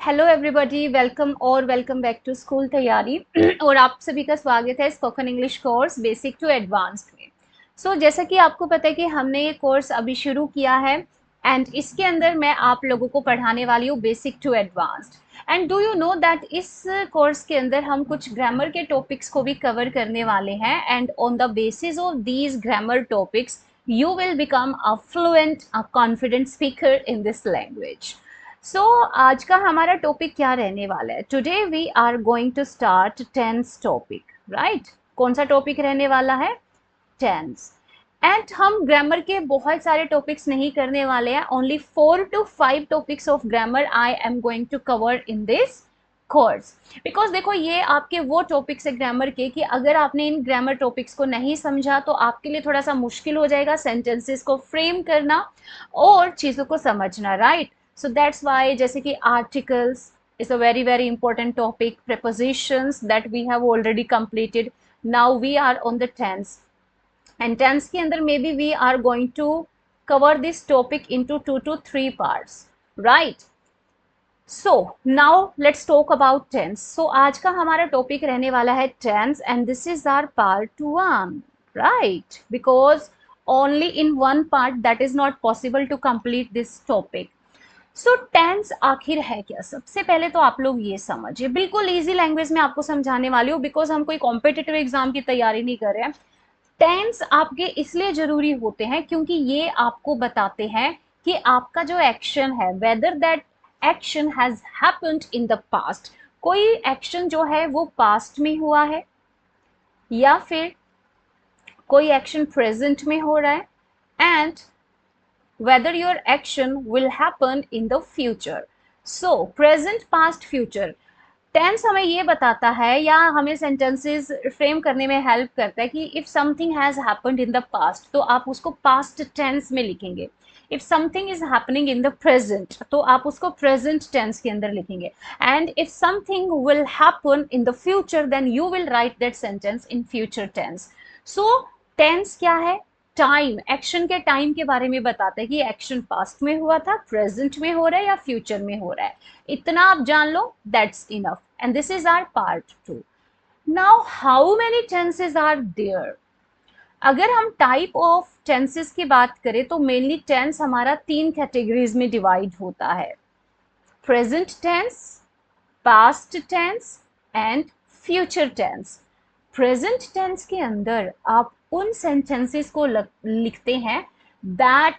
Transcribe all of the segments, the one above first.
Hello everybody, welcome back to school तैयारी। और आप सभी का स्वागत है spoken English course basic to advanced में। जैसा कि आपको पता है कि हमने ये कोर्स अभी शुरू किया है एंड इसके अंदर मैं आप लोगों को पढ़ाने वाली हूँ basic to advanced. And do you know that इस कोर्स के अंदर हम कुछ ग्रामर के टॉपिक्स को भी कवर करने वाले हैं and on the basis of these grammar topics you will become a fluent, a confident speaker in this language. आज का हमारा टॉपिक क्या रहने वाला है? Today we are going to start tense topic, right? कौन सा टॉपिक रहने वाला है? टेंस। एंड हम ग्रामर के बहुत सारे टॉपिक्स नहीं करने वाले हैं, only 4 to 5 topics of grammar I am going to cover in this course. Because देखो, ये आपके वो टॉपिक्स है ग्रामर के कि अगर आपने इन ग्रामर टॉपिक्स को नहीं समझा तो आपके लिए थोड़ा सा मुश्किल हो जाएगा सेंटेंसेस को फ्रेम करना और चीज़ों को समझना, राइट? सो दैट्स वाई, जैसे कि articles is a very very important topic, prepositions that we have already completed. Now we are on the tense and tense के अंदर may be we are going to cover this topic into 2 to 3 parts, right? So now let's talk about tense. आज का हमारा topic रहने वाला है tense and this is our part 1, राइट? Because only in one part that is not possible to complete this topic. Tense आखिर है क्या? सबसे पहले तो आप लोग ये समझिए, बिल्कुल इजी लैंग्वेज में आपको समझाने वाली हूँ बिकॉज हम कोई कॉम्पिटिटिव एग्जाम की तैयारी नहीं कर रहे हैं। टेंस आपके इसलिए जरूरी होते हैं क्योंकि ये आपको बताते हैं कि आपका जो एक्शन है, whether that action has happened in the past, कोई एक्शन जो है वो पास्ट में हुआ है या फिर कोई एक्शन प्रेजेंट में हो रहा है, and whether your action will happen in the future. So present, past, future. Tense हमें ये बताता है या हमें सेंटेंसेस फ्रेम करने में हेल्प करता है कि if something has happened in the past तो आप उसको पास्ट टेंस में लिखेंगे, if something is happening in the present तो आप उसको प्रेजेंट टेंस के अंदर लिखेंगे, and if something will happen in the future then you will write that sentence in future tense. So tense क्या है? टाइम, एक्शन के टाइम के बारे में बताता है कि एक्शन पास्ट में हुआ था, प्रेजेंट में हो रहा है या फ्यूचर में हो रहा है। इतना आप जान लो, that's enough. And this is our part 2। Now how many tenses are there? अगर हम टाइप ऑफ टेंसेस की बात करें तो मेनली टेंस हमारा 3 कैटेगरीज में डिवाइड होता है, present tense, past tense and future tense. Present tense के अंदर आप उन सेंटेंसेस को लिखते हैं that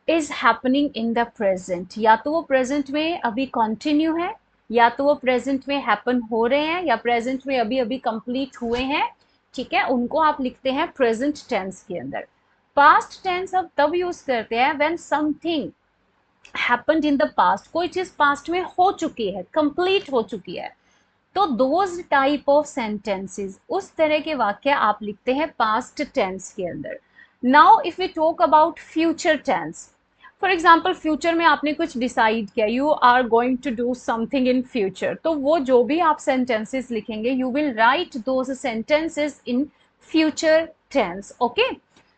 is happening in the present, या तो वो प्रेजेंट में अभी कंटिन्यू है, या तो वो प्रेजेंट में हैपन हो रहे हैं, या प्रेजेंट में अभी अभी कंप्लीट हुए हैं, ठीक है? उनको आप लिखते हैं प्रेजेंट टेंस के अंदर। पास्ट टेंस अब तब यूज करते हैं when something happened in the past, कोई चीज पास्ट में हो चुकी है, कंप्लीट हो चुकी है, तो दोज टाइप ऑफ सेंटेंसेस, उस तरह के वाक्य आप लिखते हैं पास्ट टेंस के अंदर। Now if we talk about future tense, for example future में आपने कुछ डिसाइड किया, you are going to do something in future, तो वो जो भी आप सेंटेंसेस लिखेंगे you will write those sentences in future tense. Okay,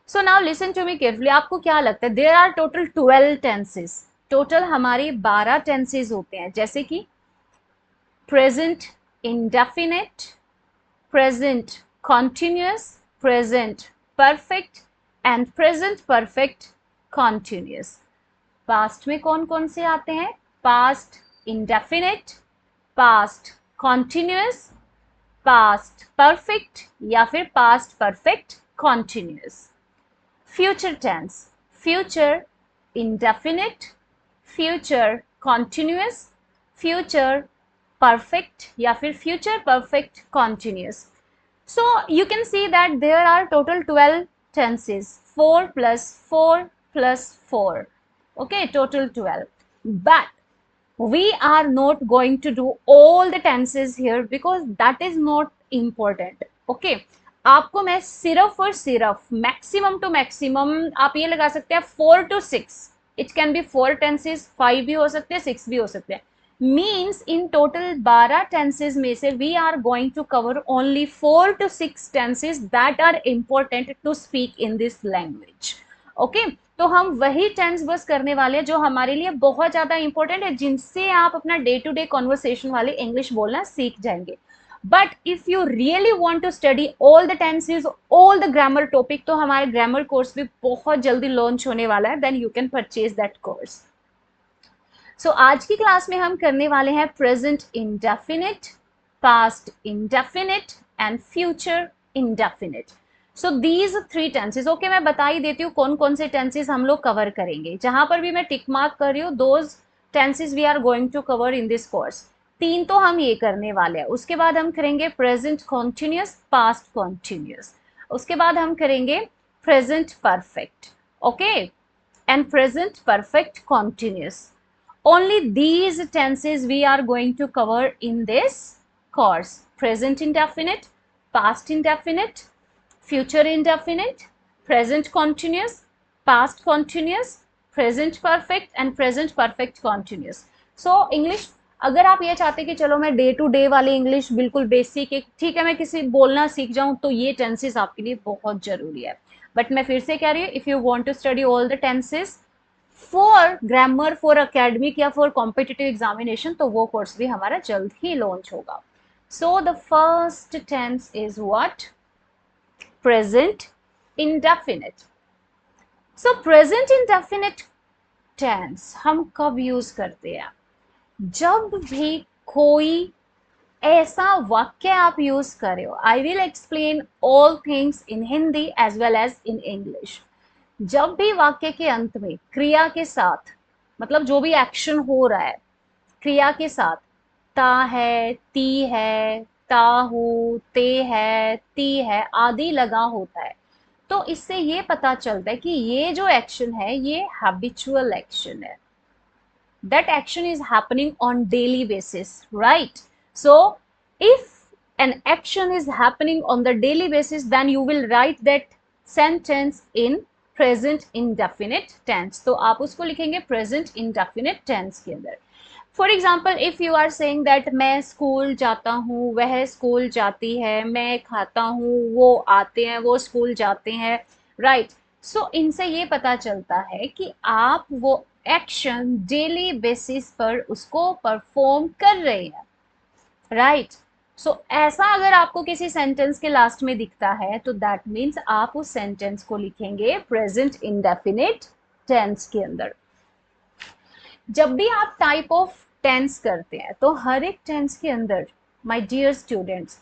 so now listen to me carefully. आपको क्या लगता है? There are total 12 tenses, total हमारे 12 टेंसेस होते हैं, जैसे कि present indefinite, present continuous, present perfect and present perfect continuous. Past में कौन कौन से आते हैं? Past indefinite, past continuous, past perfect या फिर past perfect continuous. Future tense, future indefinite, future continuous, future perfect या फिर future perfect continuous. So you can see that there are total 12 tenses, 4 plus 4 plus 4, okay, total 12. But we are not going to do all the tenses here because that is not important, okay? आपको मैं सिर्फ और सिर्फ maximum to maximum आप ये लगा सकते हैं 4 to 6, it can be 4 tenses, 5 भी हो सकते हैं, 6 भी हो सकते हैं, मीन्स इन टोटल 12 टेंसेज में से we are going to cover only 4 to 6 tenses that are important to speak in this language. Okay, तो हम वही टेंस बस करने वाले हैं जो हमारे लिए बहुत ज्यादा इंपॉर्टेंट है, जिनसे आप अपना डे टू डे कॉन्वर्सेशन वाले इंग्लिश बोलना सीख जाएंगे. But if you really want to study all the tenses, all the grammar topic, तो हमारे ग्रामर कोर्स भी बहुत जल्दी लॉन्च होने वाला है. Then you can purchase that course. So आज की क्लास में हम करने वाले हैं present indefinite, past indefinite and future indefinite. So these three tenses. Okay, मैं बता ही देती हूँ कौन कौन से टेंसेज हम लोग कवर करेंगे. जहां पर भी मैं टिक मार्क कर रही हूँ, those tenses we are going to cover in this course. तीन तो हम ये करने वाले हैं. उसके बाद हम करेंगे प्रेजेंट कॉन्टिन्यूस, पास्ट कॉन्टिन्यूस. उसके बाद हम करेंगे present perfect, okay, and present perfect continuous. Only these tenses we are going to cover in this course: present indefinite, past indefinite, future indefinite, present continuous, past continuous, present perfect and present perfect continuous. So English, अगर आप ये चाहते कि चलो मैं day to day वाली English बिल्कुल basic एक, ठीक है, मैं किसी बोलना सीख जाऊं, तो ये टेंसेस आपके लिए बहुत जरूरी है. बट मैं फिर से कह रही हूँ, if you want to study all the tenses for grammar, for academic या फॉर कॉम्पिटिटिव एग्जामिनेशन, तो वो कोर्स भी हमारा जल्द ही लॉन्च होगा. So the first tense is what? Present indefinite. So present indefinite tense हम कब यूज करते हैं? जब भी कोई ऐसा वाक्य आप यूज कर रहे हो. I will explain all things in Hindi as well as in English. जब भी वाक्य के अंत में क्रिया के साथ, मतलब जो भी एक्शन हो रहा है क्रिया के साथ, ता है, ती है, ता हूं, ते है, ती है आदि लगा होता है, तो इससे ये पता चलता है कि ये जो एक्शन है ये हैबिचुअल एक्शन है. that action is happening on daily basis, right? So if an action is happening on the daily basis, then you will write that sentence in present indefinite tense. तो आप उसको लिखेंगे present indefinite tense के अंदर. For example, if you are saying that मैं school जाता हूँ, वह स्कूल जाती है, मैं खाता हूँ, वो आते हैं, वो स्कूल जाते हैं, राइट. सो इनसे ये पता चलता है कि आप वो एक्शन डेली बेसिस पर उसको परफॉर्म कर रहे हैं, राइट. सो ऐसा अगर आपको किसी सेंटेंस के लास्ट में दिखता है, तो दैट मीन्स आप उस सेंटेंस को लिखेंगे प्रेजेंट इंडेफिनिट टेंस के अंदर. जब भी आप टाइप ऑफ टेंस करते हैं, तो हर एक टेंस के अंदर, माय डियर स्टूडेंट्स,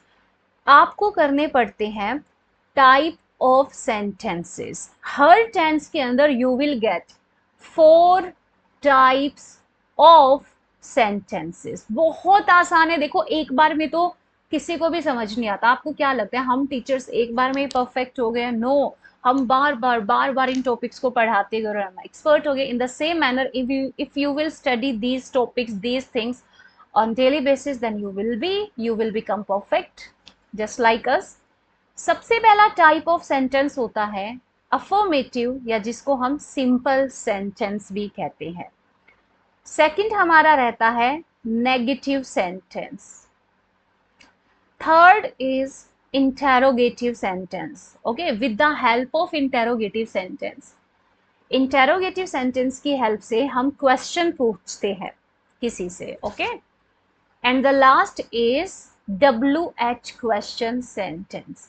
आपको करने पड़ते हैं टाइप ऑफ सेंटेंसेस. हर टेंस के अंदर you will get 4 types of sentences. बहुत आसान है. देखो, एक बार में तो किसी को भी समझ नहीं आता. आपको क्या लगता है हम टीचर्स एक बार में ही परफेक्ट हो गए? नो, हम बार बार इन टॉपिक्स को पढ़ाते गए, हम एक्सपर्ट हो गए. In the same manner, if you will study these topics, these things on daily basis, then you will become perfect just like us. सबसे पहला टाइप ऑफ सेंटेंस होता है अफर्मेटिव, या जिसको हम सिंपल सेंटेंस भी कहते हैं. सेकंड हमारा रहता है negative sentence. Third is interrogative sentence. Okay, with the help of interrogative sentence, interrogative sentence की हेल्प से हम क्वेश्चन पूछते हैं किसी से. Okay, and the last is WH question sentence.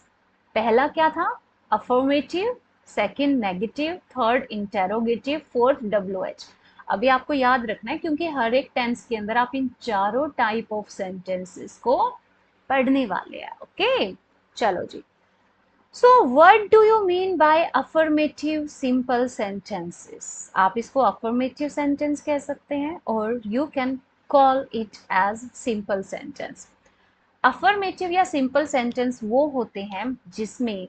पहला क्या था? Affirmative, second negative, third interrogative, fourth WH. अभी आपको याद रखना है, क्योंकि हर एक टेंस के अंदर आप इन चारों टाइप ऑफ सेंटेंसेस को पढ़ने वाले हैं. ओके, चलो जी. So what do you mean by affirmative simple sentences? आप इसको अफर्मेटिव सेंटेंस कह सकते हैं, और you can call it as simple sentence. Affirmative या सिंपल सेंटेंस वो होते हैं जिसमें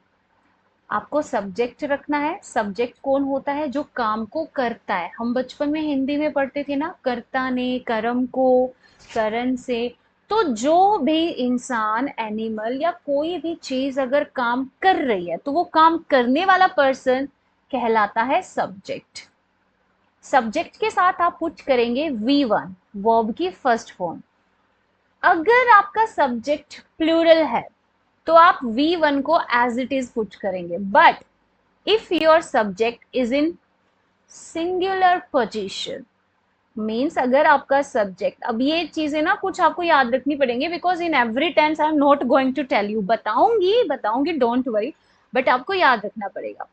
आपको सब्जेक्ट रखना है. सब्जेक्ट कौन होता है? जो काम को करता है. हम बचपन में हिंदी में पढ़ते थे ना, कर्ता ने, कर्म को, करण से. तो जो भी इंसान, एनिमल या कोई भी चीज अगर काम कर रही है, तो वो काम करने वाला पर्सन कहलाता है सब्जेक्ट. सब्जेक्ट के साथ आप पुट करेंगे V1, वर्ब की फर्स्ट फॉर्म. अगर आपका सब्जेक्ट प्लूरल है, तो आप V1 को एज इट इज पुट करेंगे. But if your subject is in singular position, means अगर आपका सब्जेक्ट, अब ये चीजें ना कुछ आपको याद रखनी पड़ेंगी, because in every tense I am not going to tell you, बताऊंगी डोंट वरी, बट आपको याद रखना पड़ेगा।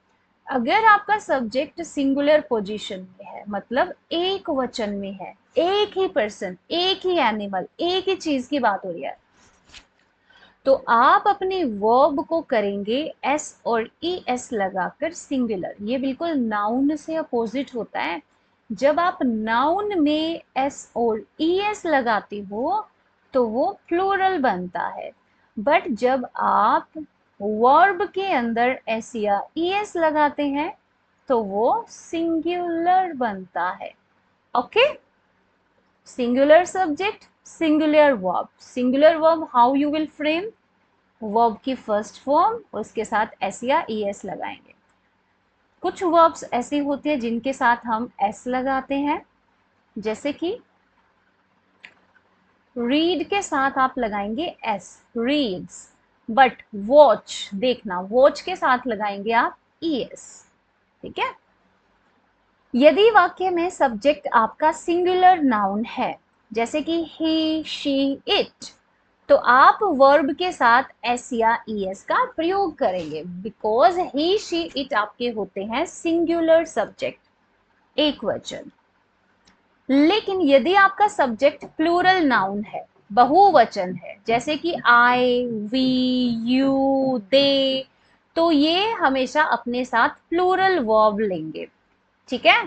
अगर आपका सब्जेक्ट सिंगुलर पोजीशन में है, मतलब एक वचन में है, एक ही पर्सन, एक ही एनिमल, एक ही चीज की बात हो रही है, तो आप अपने वर्ब को करेंगे एस और ई एस लगाकर सिंगुलर। ये बिल्कुल नाउन से अपोजिट होता है। जब आप नाउन में एस और ई एस लगाते हो तो वो प्लूरल बनता है, बट जब आप वर्ब के अंदर एस या ई एस लगाते हैं तो वो सिंगुलर बनता है। Okay, singular subject, singular verb. Singular verb how you will frame, verb की फर्स्ट फॉर्म, उसके साथ एस या ई एस लगाएंगे। कुछ वर्ब्स ऐसे होते हैं जिनके साथ हम एस लगाते हैं, जैसे कि रीड के साथ आप लगाएंगे एस, रीड्स, बट वॉच, देखना, वॉच के साथ लगाएंगे आप ई एस। ठीक है। यदि वाक्य में सब्जेक्ट आपका सिंगुलर नाउन है, जैसे कि ही शी इट, तो आप वर्ब के साथ एस या ई एस का प्रयोग करेंगे, बिकॉज ही शी इट आपके होते हैं सिंगुलर सब्जेक्ट, एक वचन। लेकिन यदि आपका सब्जेक्ट प्लूरल नाउन है, बहुवचन है, जैसे कि आई, वी, यू, दे, तो ये हमेशा अपने साथ प्लूरल वर्ब लेंगे। ठीक है,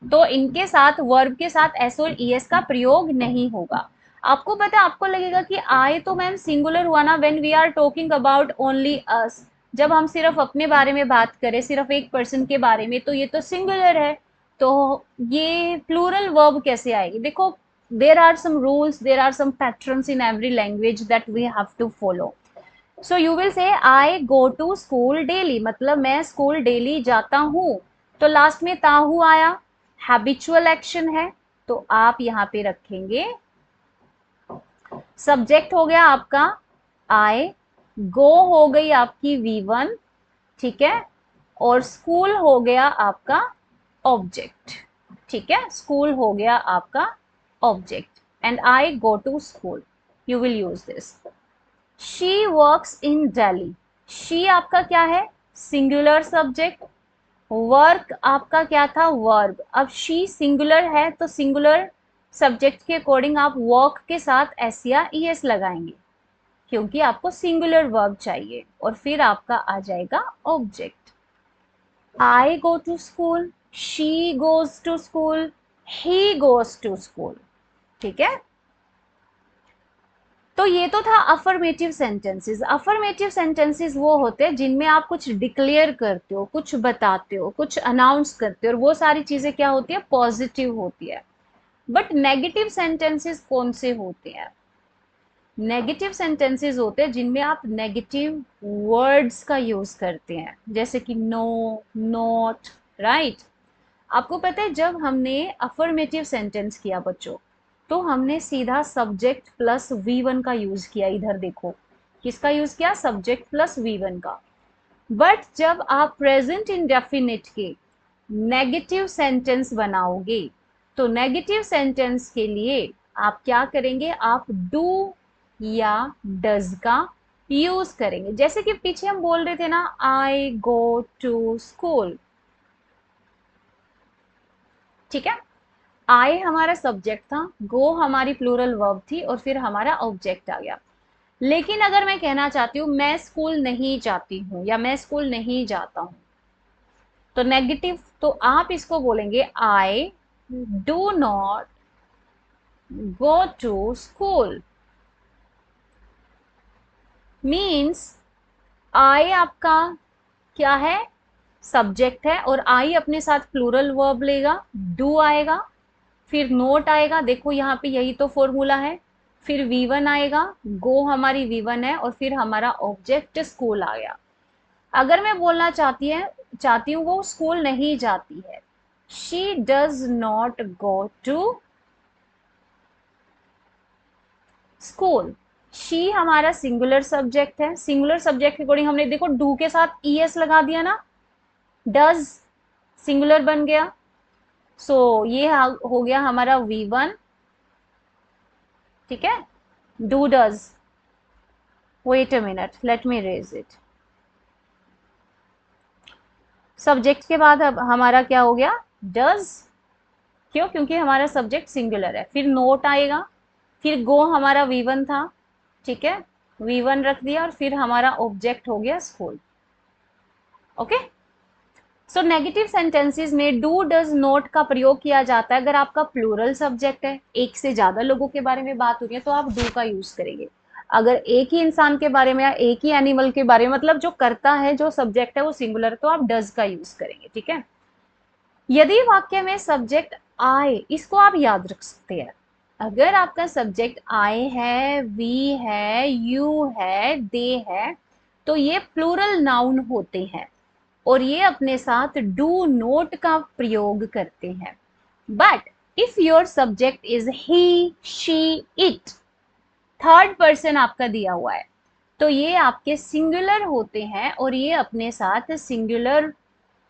तो इनके साथ, वर्ब के साथ एस और ई एस का प्रयोग नहीं होगा। आपको पता है, आपको लगेगा कि आई तो मैम सिंगुलर हुआ ना when we are talking about only us, जब हम सिर्फ अपने बारे में बात करें, सिर्फ एक पर्सन के बारे में, तो ये तो सिंगुलर है, तो ये प्लूरल वर्ब कैसे आएगी? देखो, there are some rules, there are some patterns in every language that we have to follow. So you will say I go to school daily, मतलब मैं स्कूल डेली जाता हूँ, तो लास्ट में ताहू आया, हैबिचुअल एक्शन है, तो आप यहाँ पे रखेंगे, सब्जेक्ट हो गया आपका आई, गो हो गई आपकी V1, ठीक है, और स्कूल हो गया आपका ऑब्जेक्ट। ठीक है, स्कूल हो गया आपका object, and I go to school, you will use this. She works in Delhi, she आपका क्या है? Singular subject. वर्क आपका क्या था? वर्ब। अब शी सिंगुलर है तो सिंगुलर सब्जेक्ट के अकॉर्डिंग आप वर्क के साथ एस या ई एस लगाएंगे, क्योंकि आपको सिंगुलर वर्ब चाहिए, और फिर आपका आ जाएगा object. I go to school, she goes to school, he goes to school. ठीक है, तो ये तो था अफर्मेटिव सेंटेंसेस। अफर्मेटिव सेंटेंसेस वो होते हैं जिनमें आप कुछ डिक्लेयर करते हो, कुछ बताते हो, कुछ अनाउंस करते हो, और वो सारी चीजें क्या होती है? पॉजिटिव होती है। बट नेगेटिव सेंटेंसेस कौन से होते हैं? नेगेटिव सेंटेंसेस होते हैं जिनमें आप नेगेटिव वर्ड्स का यूज करते हैं, जैसे कि नो, नॉट, राइट। आपको पता है, जब हमने अफर्मेटिव सेंटेंस किया बच्चों, तो हमने सीधा सब्जेक्ट प्लस V1 का यूज किया। इधर देखो, किसका यूज किया? सब्जेक्ट प्लस V1 का। बट जब आप प्रेजेंट इंडेफिनिट के नेगेटिव सेंटेंस बनाओगे, तो नेगेटिव सेंटेंस के लिए आप क्या करेंगे? आप डू या डज का यूज करेंगे। जैसे कि पीछे हम बोल रहे थे ना, आई गो टू स्कूल। ठीक है, आई हमारा सब्जेक्ट था, गो हमारी प्लूरल वर्ब थी, और फिर हमारा ऑब्जेक्ट आ गया। लेकिन अगर मैं कहना चाहती हूँ मैं स्कूल नहीं जाती हूँ, या मैं स्कूल नहीं जाता हूँ, तो नेगेटिव, तो आप इसको बोलेंगे I do not go to school. Means I आपका क्या है? सब्जेक्ट है, और आई अपने साथ प्लूरल वर्ब लेगा, डू आएगा, फिर नोट आएगा, देखो यहाँ पे यही तो फॉर्मूला है, फिर V1 आएगा, गो हमारी V1 है, और फिर हमारा ऑब्जेक्ट स्कूल आ गया। अगर मैं बोलना चाहती हूँ वो स्कूल नहीं जाती है, she does not go to school. She हमारा सिंगुलर सब्जेक्ट है, सिंगुलर सब्जेक्ट के अकॉर्डिंग हमने देखो डू के साथ ई एस लगा दिया ना, डज सिंगुलर बन गया, सो ये हो गया हमारा V1, ठीक है। Do does, wait a minute, let me raise it. Subject के बाद अब हमारा क्या हो गया, डज। क्यों? क्योंकि हमारा सब्जेक्ट सिंगुलर है। फिर नोट आएगा, फिर गो हमारा V1 था, ठीक है, V1 रख दिया, और फिर हमारा ऑब्जेक्ट हो गया school. Okay, so negative sentences में डू डज नॉट का प्रयोग किया जाता है अगर आपका प्लूरल सब्जेक्ट है, एक से ज्यादा लोगों के बारे में बात हो रही है, तो आप डू का यूज करेंगे। अगर एक ही इंसान के बारे में या एक ही एनिमल के बारे में, मतलब जो करता है, जो सब्जेक्ट है वो सिंगुलर, तो आप डज का यूज करेंगे, ठीक है। यदि वाक्य में सब्जेक्ट आए, इसको आप याद रख सकते हैं। अगर आपका सब्जेक्ट आई है, वी है, यू है, दे है, तो ये प्लूरल नाउन होते हैं और ये अपने साथ डू नोट का प्रयोग करते हैं। But if your subject is he, she, it, third person आपका दिया हुआ है, तो ये आपके सिंगुलर होते हैं और ये अपने साथ सिंगुलर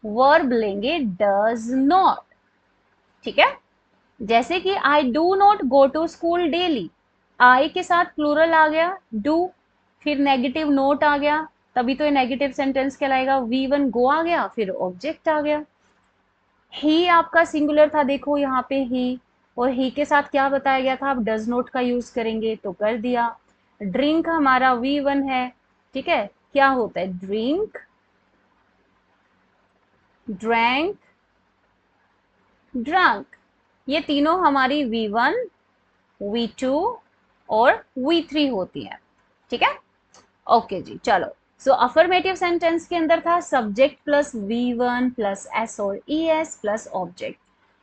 वर्ब लेंगे, डज नॉट, ठीक है। जैसे कि I do not go to school daily, I के साथ प्लूरल आ गया डू, फिर नेगेटिव नोट आ गया, तभी तो ये नेगेटिव सेंटेंस कहलाएगा। V1 गो आ गया, फिर ऑब्जेक्ट आ गया। ही आपका सिंगुलर था, देखो यहाँ पे ही, और ही के साथ क्या बताया गया था, आप डज नॉट का यूज करेंगे, तो कर दिया। ड्रिंक हमारा V1 है, ठीक है, क्या होता है, ड्रिंक, ड्रैंक, ड्रंक, ये तीनों हमारी V1, V2 और V3 होती है, ठीक है। ओके जी, चलो। सो अफर्मेटिव सेंटेंस के अंदर था subject plus V1 plus S और ES प्लस ऑब्जेक्ट।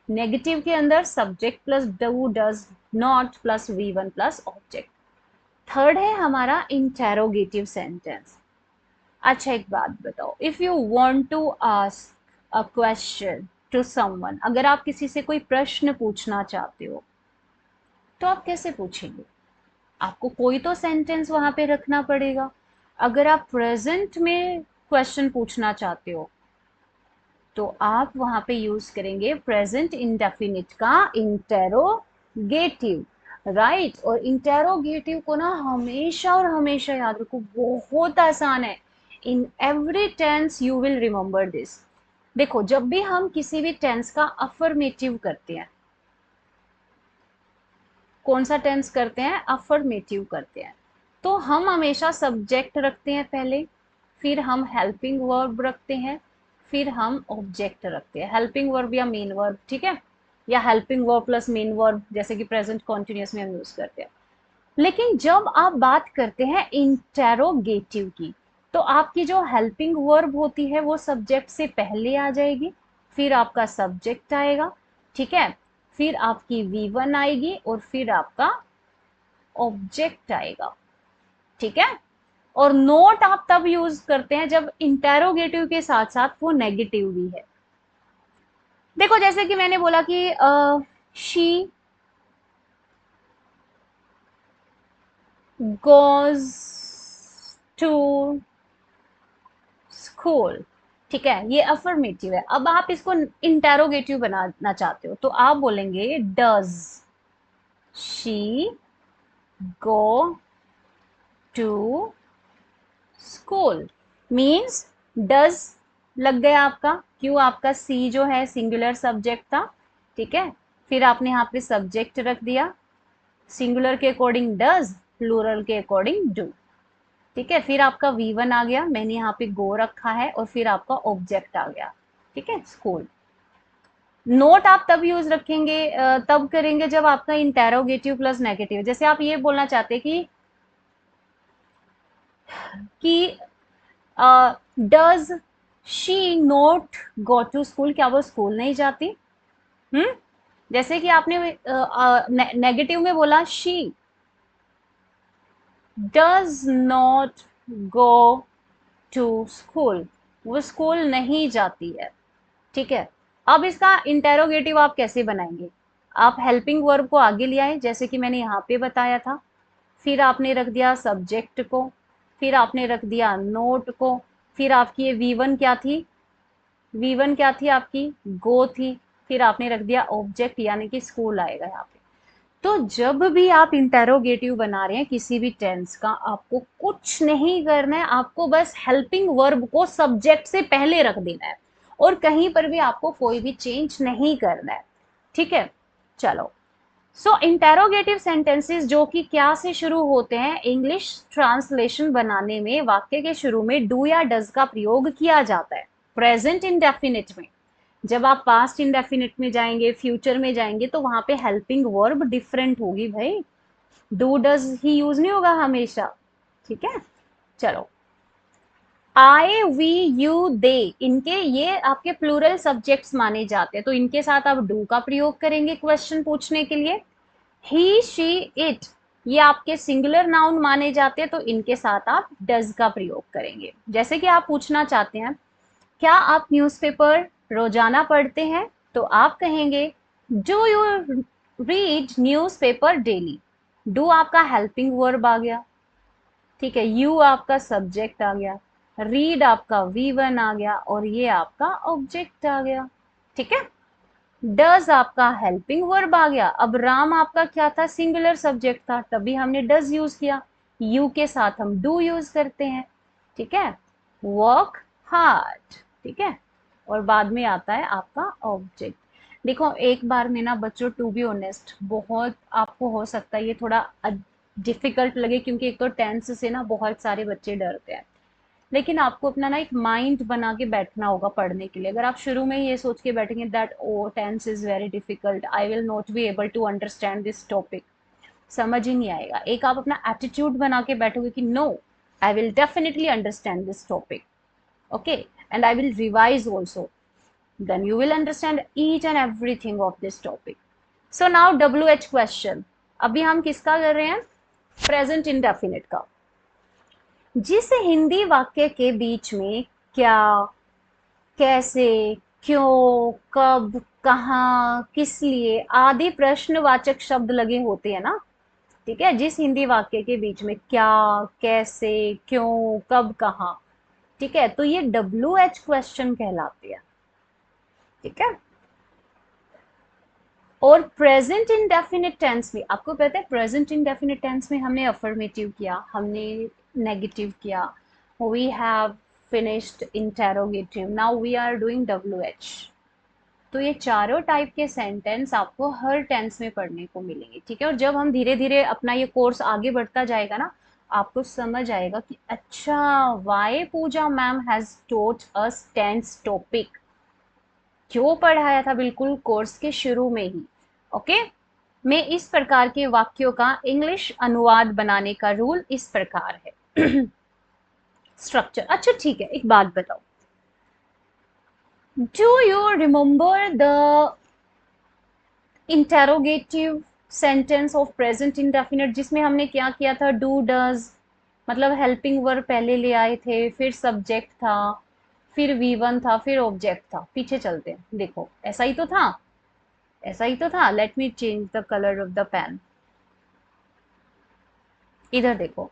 नेगेटिव के अंदर subject plus do does not plus V1 plus object. Third है हमारा इंटेरोगेटिव सेंटेंस। अच्छा एक बात बताओ, if you want to ask a question to someone, अगर आप किसी से कोई प्रश्न पूछना चाहते हो, तो आप कैसे पूछेंगे? आपको कोई तो सेंटेंस वहां पे रखना पड़ेगा। अगर आप प्रेजेंट में क्वेश्चन पूछना चाहते हो, तो आप वहां पे यूज करेंगे प्रेजेंट इंडेफिनिट का इंटेरोगेटिव, राइट। और इंटेरोगेटिव को ना हमेशा और हमेशा याद रखो, बहुत आसान है। In every tense you will remember this. देखो, जब भी हम किसी भी टेंस का अफर्मेटिव करते हैं, कौन सा टेंस करते हैं, अफर्मेटिव करते हैं, तो हम हमेशा सब्जेक्ट रखते हैं पहले, फिर हम हेल्पिंग वर्ब रखते हैं, फिर हम ऑब्जेक्ट रखते हैं, हेल्पिंग वर्ब या मेन वर्ब, ठीक है, या helping verb plus main verb, जैसे कि प्रेजेंट कॉन्टिन्यूस में हम यूज करते हैं। लेकिन जब आप बात करते हैं इंटेरोगेटिव की, तो आपकी जो हेल्पिंग वर्ब होती है वो सब्जेक्ट से पहले आ जाएगी, फिर आपका सब्जेक्ट आएगा, ठीक है, फिर आपकी V1 आएगी और फिर आपका ऑब्जेक्ट आएगा, ठीक है। और नोट आप तब यूज करते हैं जब इंटेरोगेटिव के साथ साथ वो नेगेटिव भी है। देखो, जैसे कि मैंने बोला कि शी गोज टू स्कूल, ठीक है, ये अफर्मेटिव है। अब आप इसको इंटेरोगेटिव बनाना चाहते हो, तो आप बोलेंगे does she go to school, means does लग गया आपका, क्यों, आपका सी जो है सिंगुलर सब्जेक्ट था, ठीक है। फिर आपने यहाँ पे सब्जेक्ट रख दिया, सिंगुलर के अकॉर्डिंग डज, प्लूरल के अकॉर्डिंग डू, ठीक है। फिर आपका V1 आ गया, मैंने यहाँ पे गो रखा है, और फिर आपका ऑब्जेक्ट आ गया, ठीक है, स्कूल। नोट आप तब यूज रखेंगे, तब करेंगे जब आपका इंटेरोगेटिव प्लस नेगेटिव, जैसे आप ये बोलना चाहते कि does she not go to school, क्या वो स्कूल नहीं जाती? हम्म, जैसे कि आपने नेगेटिव में बोला she does not go to school, वो स्कूल नहीं जाती है, ठीक है। अब इसका इंटेरोगेटिव आप कैसे बनाएंगे? आप हेल्पिंग वर्ब को आगे ले आए, जैसे कि मैंने यहाँ पे बताया था, फिर आपने रख दिया सब्जेक्ट को, फिर आपने रख दिया नोट को, फिर आपकी ये V1 क्या थी, V1 क्या थी आपकी, गो थी, फिर आपने रख दिया ऑब्जेक्ट यानी कि स्कूल आएगा यहाँ पे। तो जब भी आप इंटेरोगेटिव बना रहे हैं किसी भी टेंस का, आपको कुछ नहीं करना है, आपको बस हेल्पिंग वर्ब को सब्जेक्ट से पहले रख देना है और कहीं पर भी आपको कोई भी चेंज नहीं करना है, ठीक है। चलो, सो इंटेरोगेटिव सेंटेंसेस जो कि क्या से शुरू होते हैं, इंग्लिश ट्रांसलेशन बनाने में वाक्य के शुरू में डू या डज का प्रयोग किया जाता है प्रेजेंट इंडेफिनिट में। जब आप पास्ट इंडेफिनिट में जाएंगे, फ्यूचर में जाएंगे, तो वहां पे हेल्पिंग वर्ब डिफरेंट होगी भाई, डू डज ही यूज नहीं होगा हमेशा, ठीक है। चलो, आई वी यू दे, इनके ये आपके प्लूरल सब्जेक्ट्स माने जाते हैं, तो इनके साथ आप डू का प्रयोग करेंगे क्वेश्चन पूछने के लिए। ही शी इट, ये आपके सिंगुलर नाउन माने जाते हैं, तो इनके साथ आप डज का प्रयोग करेंगे। जैसे कि आप पूछना चाहते हैं क्या आप न्यूज़पेपर रोजाना पढ़ते हैं, तो आप कहेंगे do you read newspaper daily. Do आपका हेल्पिंग वर्ब आ गया, ठीक है, यू आपका सब्जेक्ट आ गया, रीड आपका V1 आ गया और ये आपका ऑब्जेक्ट आ गया, ठीक है। डज आपका हेल्पिंग वर्ब आ गया। अब राम आपका क्या था, सिंगुलर सब्जेक्ट था, तभी हमने डज यूज किया, यू के साथ हम डू यूज करते हैं, ठीक है। वर्क हार्ड, ठीक है, और बाद में आता है आपका ऑब्जेक्ट। देखो एक बार में ना बच्चों, टू बी ऑनेस्ट, बहुत आपको हो सकता है ये थोड़ा डिफिकल्ट लगे, क्योंकि एक तो टेंस से ना बहुत सारे बच्चे डरते हैं, लेकिन आपको अपना ना एक माइंड बना के बैठना होगा पढ़ने के लिए। अगर आप शुरू में ही ये सोच के बैठेंगे that oh tense is very difficult, I will not be able to understand this topic, समझ ही नहीं आएगा। एक आप अपना एटीट्यूड बना के बैठोगे कि no, I will definitely understand this topic, okay, and I will revise also, then you will understand each and everything of this topic. So now WH question, अभी हम किसका कर रहे हैं, प्रेजेंट इंडेफिनिट का। जिस हिंदी वाक्य के बीच में क्या, कैसे, क्यों, कब, कहाँ, किस लिए आदि प्रश्नवाचक शब्द लगे होते हैं ना, ठीक है, जिस हिंदी वाक्य के बीच में क्या, कैसे, क्यों, कब, कहाँ, ठीक है, तो ये WH क्वेश्चन कहलाते हैं, ठीक है। और प्रेजेंट इंडेफिनिट टेंस में आपको पता है, प्रेजेंट इंडेफिनिट टेंस में हमने अफर्मेटिव किया, हमने नेगेटिव किया, we have finished interrogative, now we are doing WH। तो ये चारों टाइप के सेंटेंस आपको हर टेंस में पढ़ने को मिलेंगे, ठीक है। और जब हम धीरे धीरे अपना ये कोर्स आगे बढ़ता जाएगा ना, आपको समझ आएगा कि अच्छा, why Pooja ma'am has taught us tense topic, क्यों पढ़ाया था बिल्कुल कोर्स के शुरू में ही, ओके। में इस प्रकार के वाक्यों का इंग्लिश अनुवाद बनाने का रूल इस प्रकार है। स्ट्रक्चर, अच्छा ठीक है, एक बात बताओ, do you remember the interrogative sentence of present indefinite, जिसमें हमने क्या किया था, डू डज, मतलब हेल्पिंग वर्ब पहले ले आए थे, फिर सब्जेक्ट था, फिर V1 था, फिर ऑब्जेक्ट था। पीछे चलते हैं, देखो ऐसा ही तो था, ऐसा ही तो था। Let me change the colour of the pen, इधर देखो,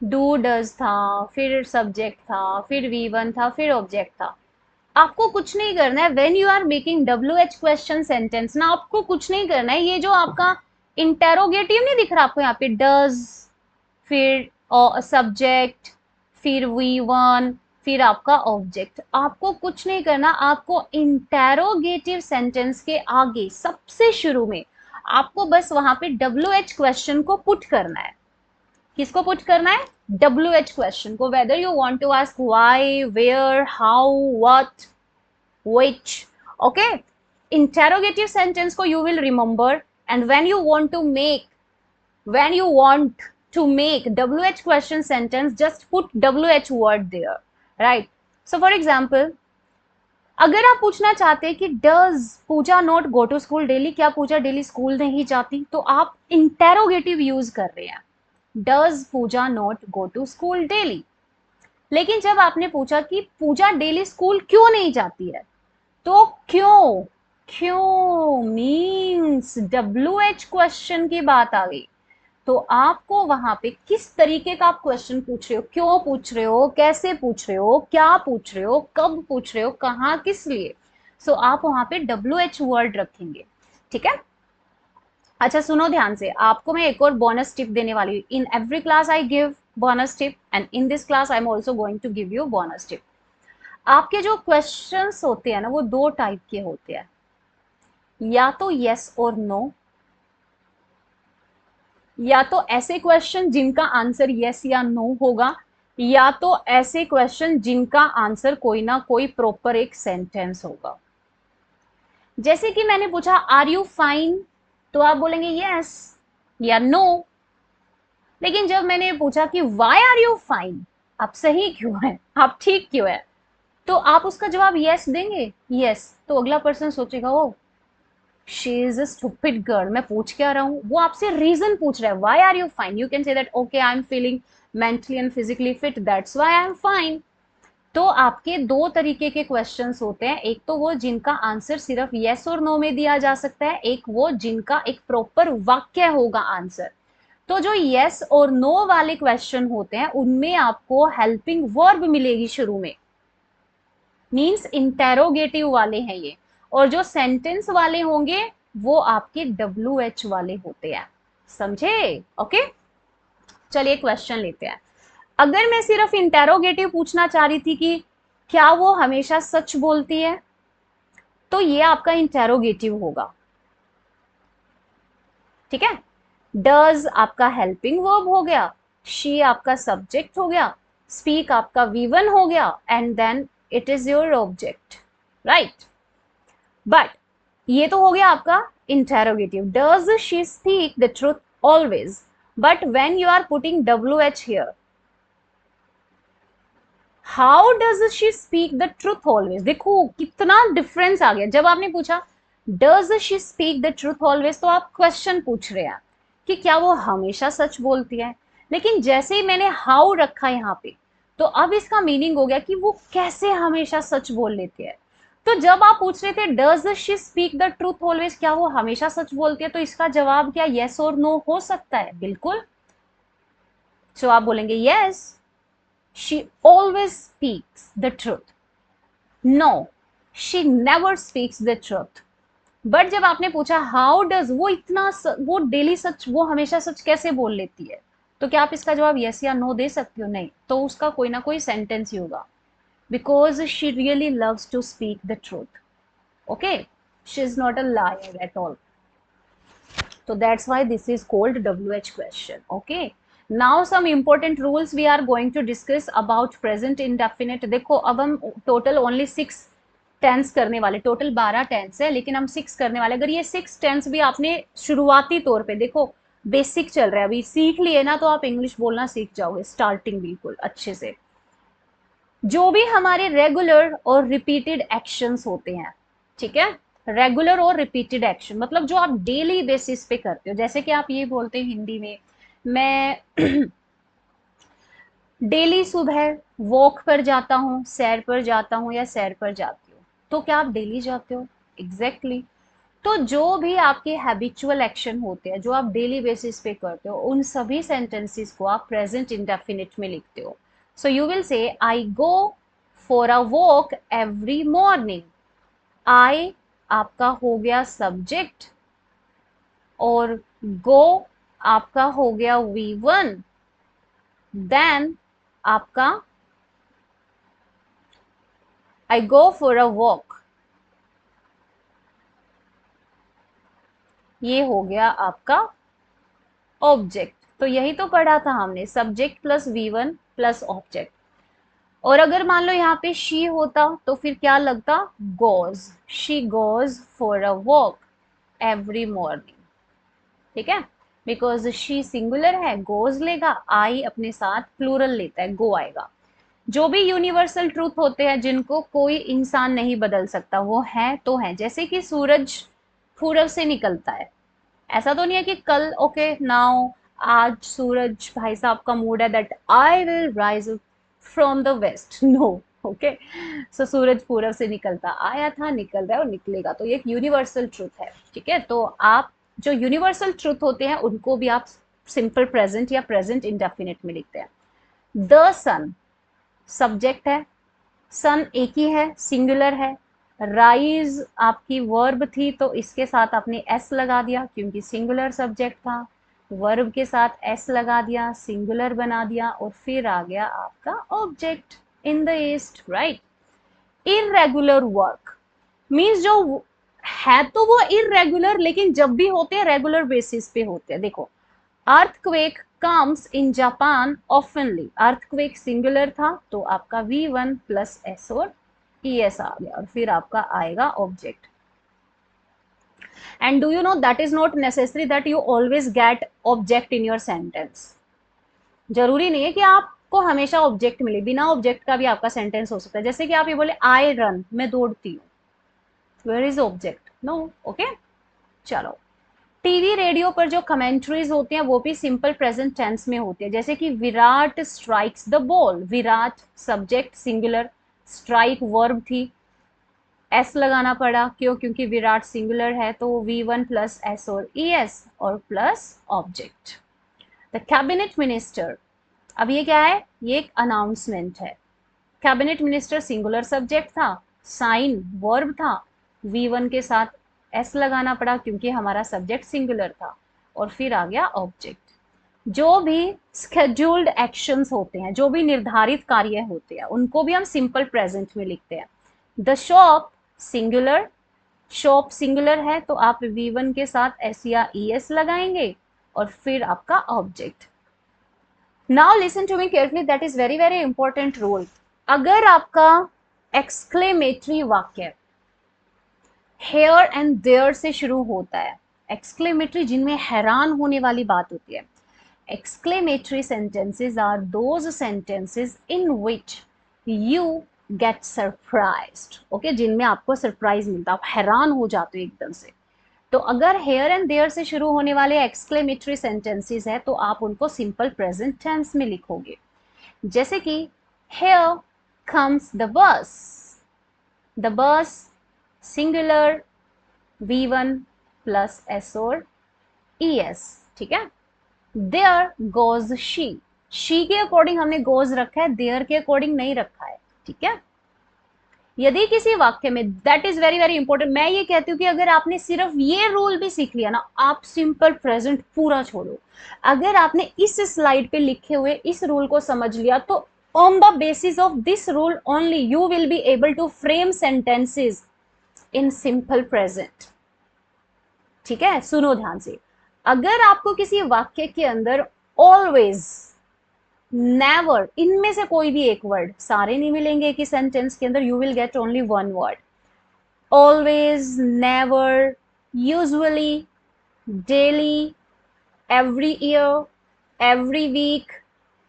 डू डज था, फिर सब्जेक्ट था, फिर V1 था, फिर ऑब्जेक्ट था। आपको कुछ नहीं करना है, when you are making WH question sentence ना, आपको कुछ नहीं करना है। ये जो आपका इंटेरोगेटिव नहीं दिख रहा आपको यहाँ पे, डज, फिर सब्जेक्ट, फिर V1, फिर आपका ऑब्जेक्ट, आपको कुछ नहीं करना। आपको इंटेरोगेटिव सेंटेंस के आगे सबसे शुरू में आपको बस वहां पे WH क्वेश्चन को पुट करना है। किसको पुट करना है, WH क्वेश्चन को, whether you want to ask why, where, how, what, which, okay, interrogative sentence ko you will remember, and when you want to make WH question sentence, just put WH word there, right? So for example, अगर आप पूछना चाहते हैं कि does Pooja not go to school daily, क्या Pooja daily school नहीं जाती, तो आप इंटेरोगेटिव यूज कर रहे हैं, does Pooja not go to school daily. लेकिन जब आपने पूछा कि पूजा डेली स्कूल क्यों नहीं जाती है, तो क्यों, क्यों मीन्स WH क्वेश्चन की बात आ गई। तो आपको वहां पे किस तरीके का आप क्वेश्चन पूछ रहे हो, क्यों पूछ रहे हो, कैसे पूछ रहे हो, क्या पूछ रहे हो, कब पूछ रहे हो, कहाँ, किस लिए, सो आप वहां पे WH वर्ड रखेंगे। ठीक है। अच्छा सुनो ध्यान से, आपको मैं एक और बोनस टिप देने वाली हूँ। In every class I give bonus tip and in this class I am also going to give you bonus tip. आपके जो क्वेश्चंस होते हैं ना, वो दो टाइप के होते हैं, या तो यस और नो, या तो ऐसे क्वेश्चन जिनका आंसर यस या नो होगा, या तो ऐसे क्वेश्चन जिनका आंसर कोई ना कोई प्रॉपर एक सेंटेंस होगा। जैसे कि मैंने पूछा आर यू फाइन, तो आप बोलेंगे यस या नो। लेकिन जब मैंने पूछा कि वाई आर यू फाइन, आप सही क्यों है, आप ठीक क्यों है, तो आप उसका जवाब यस देंगे, यस, तो अगला पर्सन सोचेगा oh she is a stupid girl, मैं पूछ क्या रहा हूँ, वो आपसे रीजन पूछ रहा है, why are you fine, you can say that okay I am feeling mentally and physically fit, that's why I am fine. तो आपके दो तरीके के क्वेश्चंस होते हैं, एक तो वो जिनका आंसर सिर्फ यस और नो में दिया जा सकता है, एक वो जिनका एक प्रॉपर वाक्य होगा आंसर। तो जो यस और नो वाले क्वेश्चन होते हैं उनमें आपको हेल्पिंग वर्ब मिलेगी शुरू में, मीन्स इंटेरोगेटिव वाले हैं ये, और जो सेंटेंस वाले होंगे वो आपके WH वाले होते हैं। समझे? ओके, चलिए क्वेश्चन लेते हैं। अगर मैं सिर्फ इंटेरोगेटिव पूछना चाह रही थी कि क्या वो हमेशा सच बोलती है, तो ये आपका इंटेरोगेटिव होगा। ठीक है। डज आपका हेल्पिंग वर्ब हो गया, शी आपका सब्जेक्ट हो गया, स्पीक आपका V1 हो गया, and then it is your object, right. But ये तो हो गया आपका interrogative, does she speak the truth always, but when you are putting WH here, how does she speak the truth always, देखो कितना डिफरेंस आ गया। जब आपने पूछा does she speak the truth always, तो आप क्वेश्चन पूछ रहे हैं कि क्या वो हमेशा सच बोलती है, लेकिन जैसे ही मैंने हाउ रखा यहाँ पे, तो अब इसका मीनिंग हो गया कि वो कैसे हमेशा सच बोल लेती है। तो जब आप पूछ रहे थे does she speak the truth always, क्या वो हमेशा सच बोलती है, तो इसका जवाब क्या यस और नो हो सकता है? बिल्कुल। तो आप बोलेंगे yes she always speaks the truth, no she never speaks the truth। But जब आपने पूछा हाउ डज, वो वो डेली सच, वो हमेशा सच कैसे बोल लेती है, तो क्या आप इसका जवाब यस या नो दे सकते हो? नहीं, तो उसका कोई ना कोई सेंटेंस ही होगा, because she really loves to speak the truth. Okay, she is not a liar at all. So that's why this is called WH question. Okay. Now some important rules we are going to discuss about present indefinite. देखो अब हम total only 6 tense करने वाले, total 12 tense है लेकिन हम 6 करने वाले। अगर ये 6 टेंस भी आपने शुरुआती तौर पे, देखो बेसिक चल रहा है अभी, सीख लिए ना तो आप इंग्लिश बोलना सीख जाओगे स्टार्टिंग बिल्कुल अच्छे से। जो भी हमारे रेगुलर और रिपीटेड एक्शंस होते हैं, ठीक है, रेगुलर और रिपीटेड एक्शन मतलब जो आप डेली बेसिस पे करते हो, जैसे कि आप ये बोलते हैं हिंदी में, मैं डेली सुबह वॉक पर जाता हूँ, सैर पर जाता हूँ या सैर पर जाती हूँ, तो क्या आप डेली जाते हो? Exactly exactly। तो जो भी आपके हैबिचुअल एक्शन होते हैं जो आप डेली बेसिस पे करते हो, उन सभी सेंटेंसेस को आप प्रेजेंट इंडेफिनिट में लिखते हो। सो you will say I go for a walk every morning. I आपका हो गया सब्जेक्ट, और गो आपका हो गया V1, देन आपका आई गो फॉर अ वॉक, ये हो गया आपका ऑब्जेक्ट। तो यही तो पढ़ा था हमने, subject plus V1 plus object. और अगर मान लो यहाँ पे शी होता तो फिर क्या लगता? Goes, she goes for a walk every morning. ठीक है, बिकॉज शी सिंगुलर है, गोज लेगा, आई अपने साथ प्लूरल लेता है, गो आएगा। जो भी यूनिवर्सल ट्रूथ होते हैं जिनको कोई इंसान नहीं बदल सकता, वो है तो है। जैसे कि सूरज पूरब से निकलता है, ऐसा तो नहीं है कि कल ओके नाउ आज सूरज भाई साहब का मूड है that I will rise from the west, no. Okay, so सूरज पूरब से निकलता आया था, निकल रहा है और निकलेगा, तो ये एक यूनिवर्सल ट्रूथ है। ठीक है, तो आप जो यूनिवर्सल ट्रूथ होते हैं उनको भी आप सिंपल प्रेजेंट या प्रेजेंट इंडेफिनिट में लिखते हैं। द सन सब्जेक्ट है, सन एक ही है, सिंगुलर है। राइज आपकी वर्ब थी तो इसके साथ आपने एस लगा दिया क्योंकि सिंगुलर सब्जेक्ट था, वर्ब के साथ एस लगा दिया, सिंगुलर बना दिया और फिर आ गया आपका object in the east, right. Irregular work means जो है तो वो इरेगुलर, लेकिन जब भी होते हैं रेगुलर बेसिस पे होते हैं। देखो, earthquake comes in Japan ऑफनली, earthquake singular था तो आपका V1 प्लस एस और ES आ गया और फिर आपका आएगा object. And do you know that is not necessary that you always get object in your sentence. जरूरी नहीं है कि आपको हमेशा ऑब्जेक्ट मिले, बिना ऑब्जेक्ट का भी आपका सेंटेंस हो सकता है। जैसे कि आप ये बोले आई रन, मैं दौड़ती हूँ, where is object, no, okay. चलो, टीवी रेडियो पर जो कमेंट्रीज होती हैं वो भी सिंपल प्रेजेंट टेंस में होती है। जैसे कि Virat strikes the ball, Virat subject singular, strike verb थी, एस लगाना पड़ा, क्यों? क्योंकि विराट सिंगुलर है तो V1 प्लस एस और ES और plus object. The cabinet minister, अब ये क्या है? ये एक अनाउंसमेंट है। कैबिनेट मिनिस्टर सिंगुलर सब्जेक्ट था, साइन वर्ब था, V1 के साथ एस लगाना पड़ा क्योंकि हमारा सब्जेक्ट सिंगुलर था और फिर आ गया ऑब्जेक्ट। जो भी स्केड्यूल्ड एक्शंस होते हैं, जो भी निर्धारित कार्य होते हैं, उनको भी हम सिंपल प्रेजेंट में लिखते हैं। The shop singular, shop singular है तो आप V1 के साथ एस या ES लगाएंगे और फिर आपका object. Now listen to me carefully, that is very very important rule. अगर आपका एक्सक्लेमेटरी वाक्य हेयर एंड देयर से शुरू होता है, एक्सक्लेमेटरी जिनमें हैरान होने वाली बात होती है, exclamatory sentences are those sentences in which you get surprised, okay, जिनमें आपको सरप्राइज मिलता है, आप हैरान हो जाते हो एकदम से। तो अगर हेयर एंड देयर से शुरू होने वाले एक्सक्लेमेटरी सेंटेंसेस है तो आप उनको सिंपल प्रेजेंट टेंस में लिखोगे। जैसे कि here comes the bus, the bus singular, V1 plus S और ES, ठीक है। देयर गोज शी के अकॉर्डिंग हमने गोज रखा है, देयर के अकॉर्डिंग नहीं रखा है, ठीक है। यदि किसी वाक्य में, that is very very important, मैं ये कहती हूँ कि अगर आपने सिर्फ ये रूल भी सीख लिया ना, आप सिंपल प्रेजेंट पूरा छोड़ो। अगर आपने इस स्लाइड पे लिखे हुए इस रूल को समझ लिया तो on the basis of this rule only you will be able to frame sentences in simple present, ठीक है। सुनो ध्यान से, अगर आपको किसी वाक्य के अंदर ऑलवेज, नेवर, इनमें से कोई भी एक वर्ड, सारे नहीं मिलेंगे एक ही सेंटेंस के अंदर, you will get only one word. Always, never, usually, daily, every year, every week,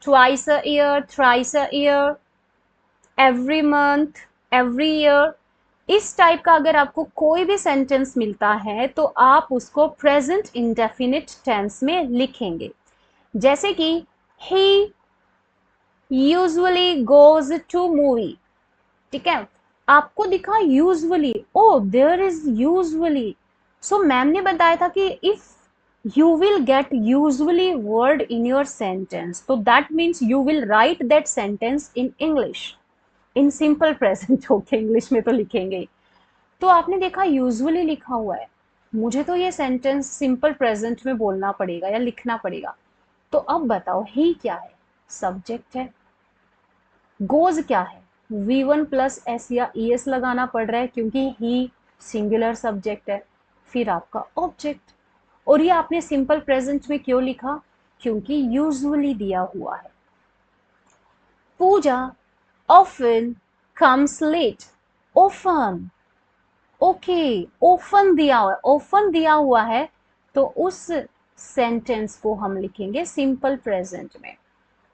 twice a year, thrice a year, every month, every year, इस टाइप का अगर आपको कोई भी सेंटेंस मिलता है तो आप उसको प्रेजेंट इंडेफिनिट टेंस में लिखेंगे। जैसे कि he usually goes to movie, ठीक है। आपको दिखा usually, oh there is usually, so ma'am ने बताया था कि if you will get usually word in your sentence, so that means you will write that sentence in English in simple present, okay, English में तो लिखेंगे। तो आपने देखा यूजुअली लिखा हुआ है, मुझे तो ये सेंटेंस सिंपल प्रेजेंट में बोलना पड़ेगा या लिखना पड़ेगा। तो अब बताओ, ही क्या है? सब्जेक्ट है। गोज क्या है? V1 प्लस एस या ES लगाना पड़ रहा है क्योंकि ही सिंगुलर सब्जेक्ट है, फिर आपका ऑब्जेक्ट। और ये आपने सिंपल प्रेजेंट में क्यों लिखा? क्योंकि यूजुअली दिया हुआ है। Puja often comes late, often, okay, often दिया हुआ है, ऑफन दिया हुआ है तो उस सेंटेंस को हम लिखेंगे सिंपल प्रेजेंट में।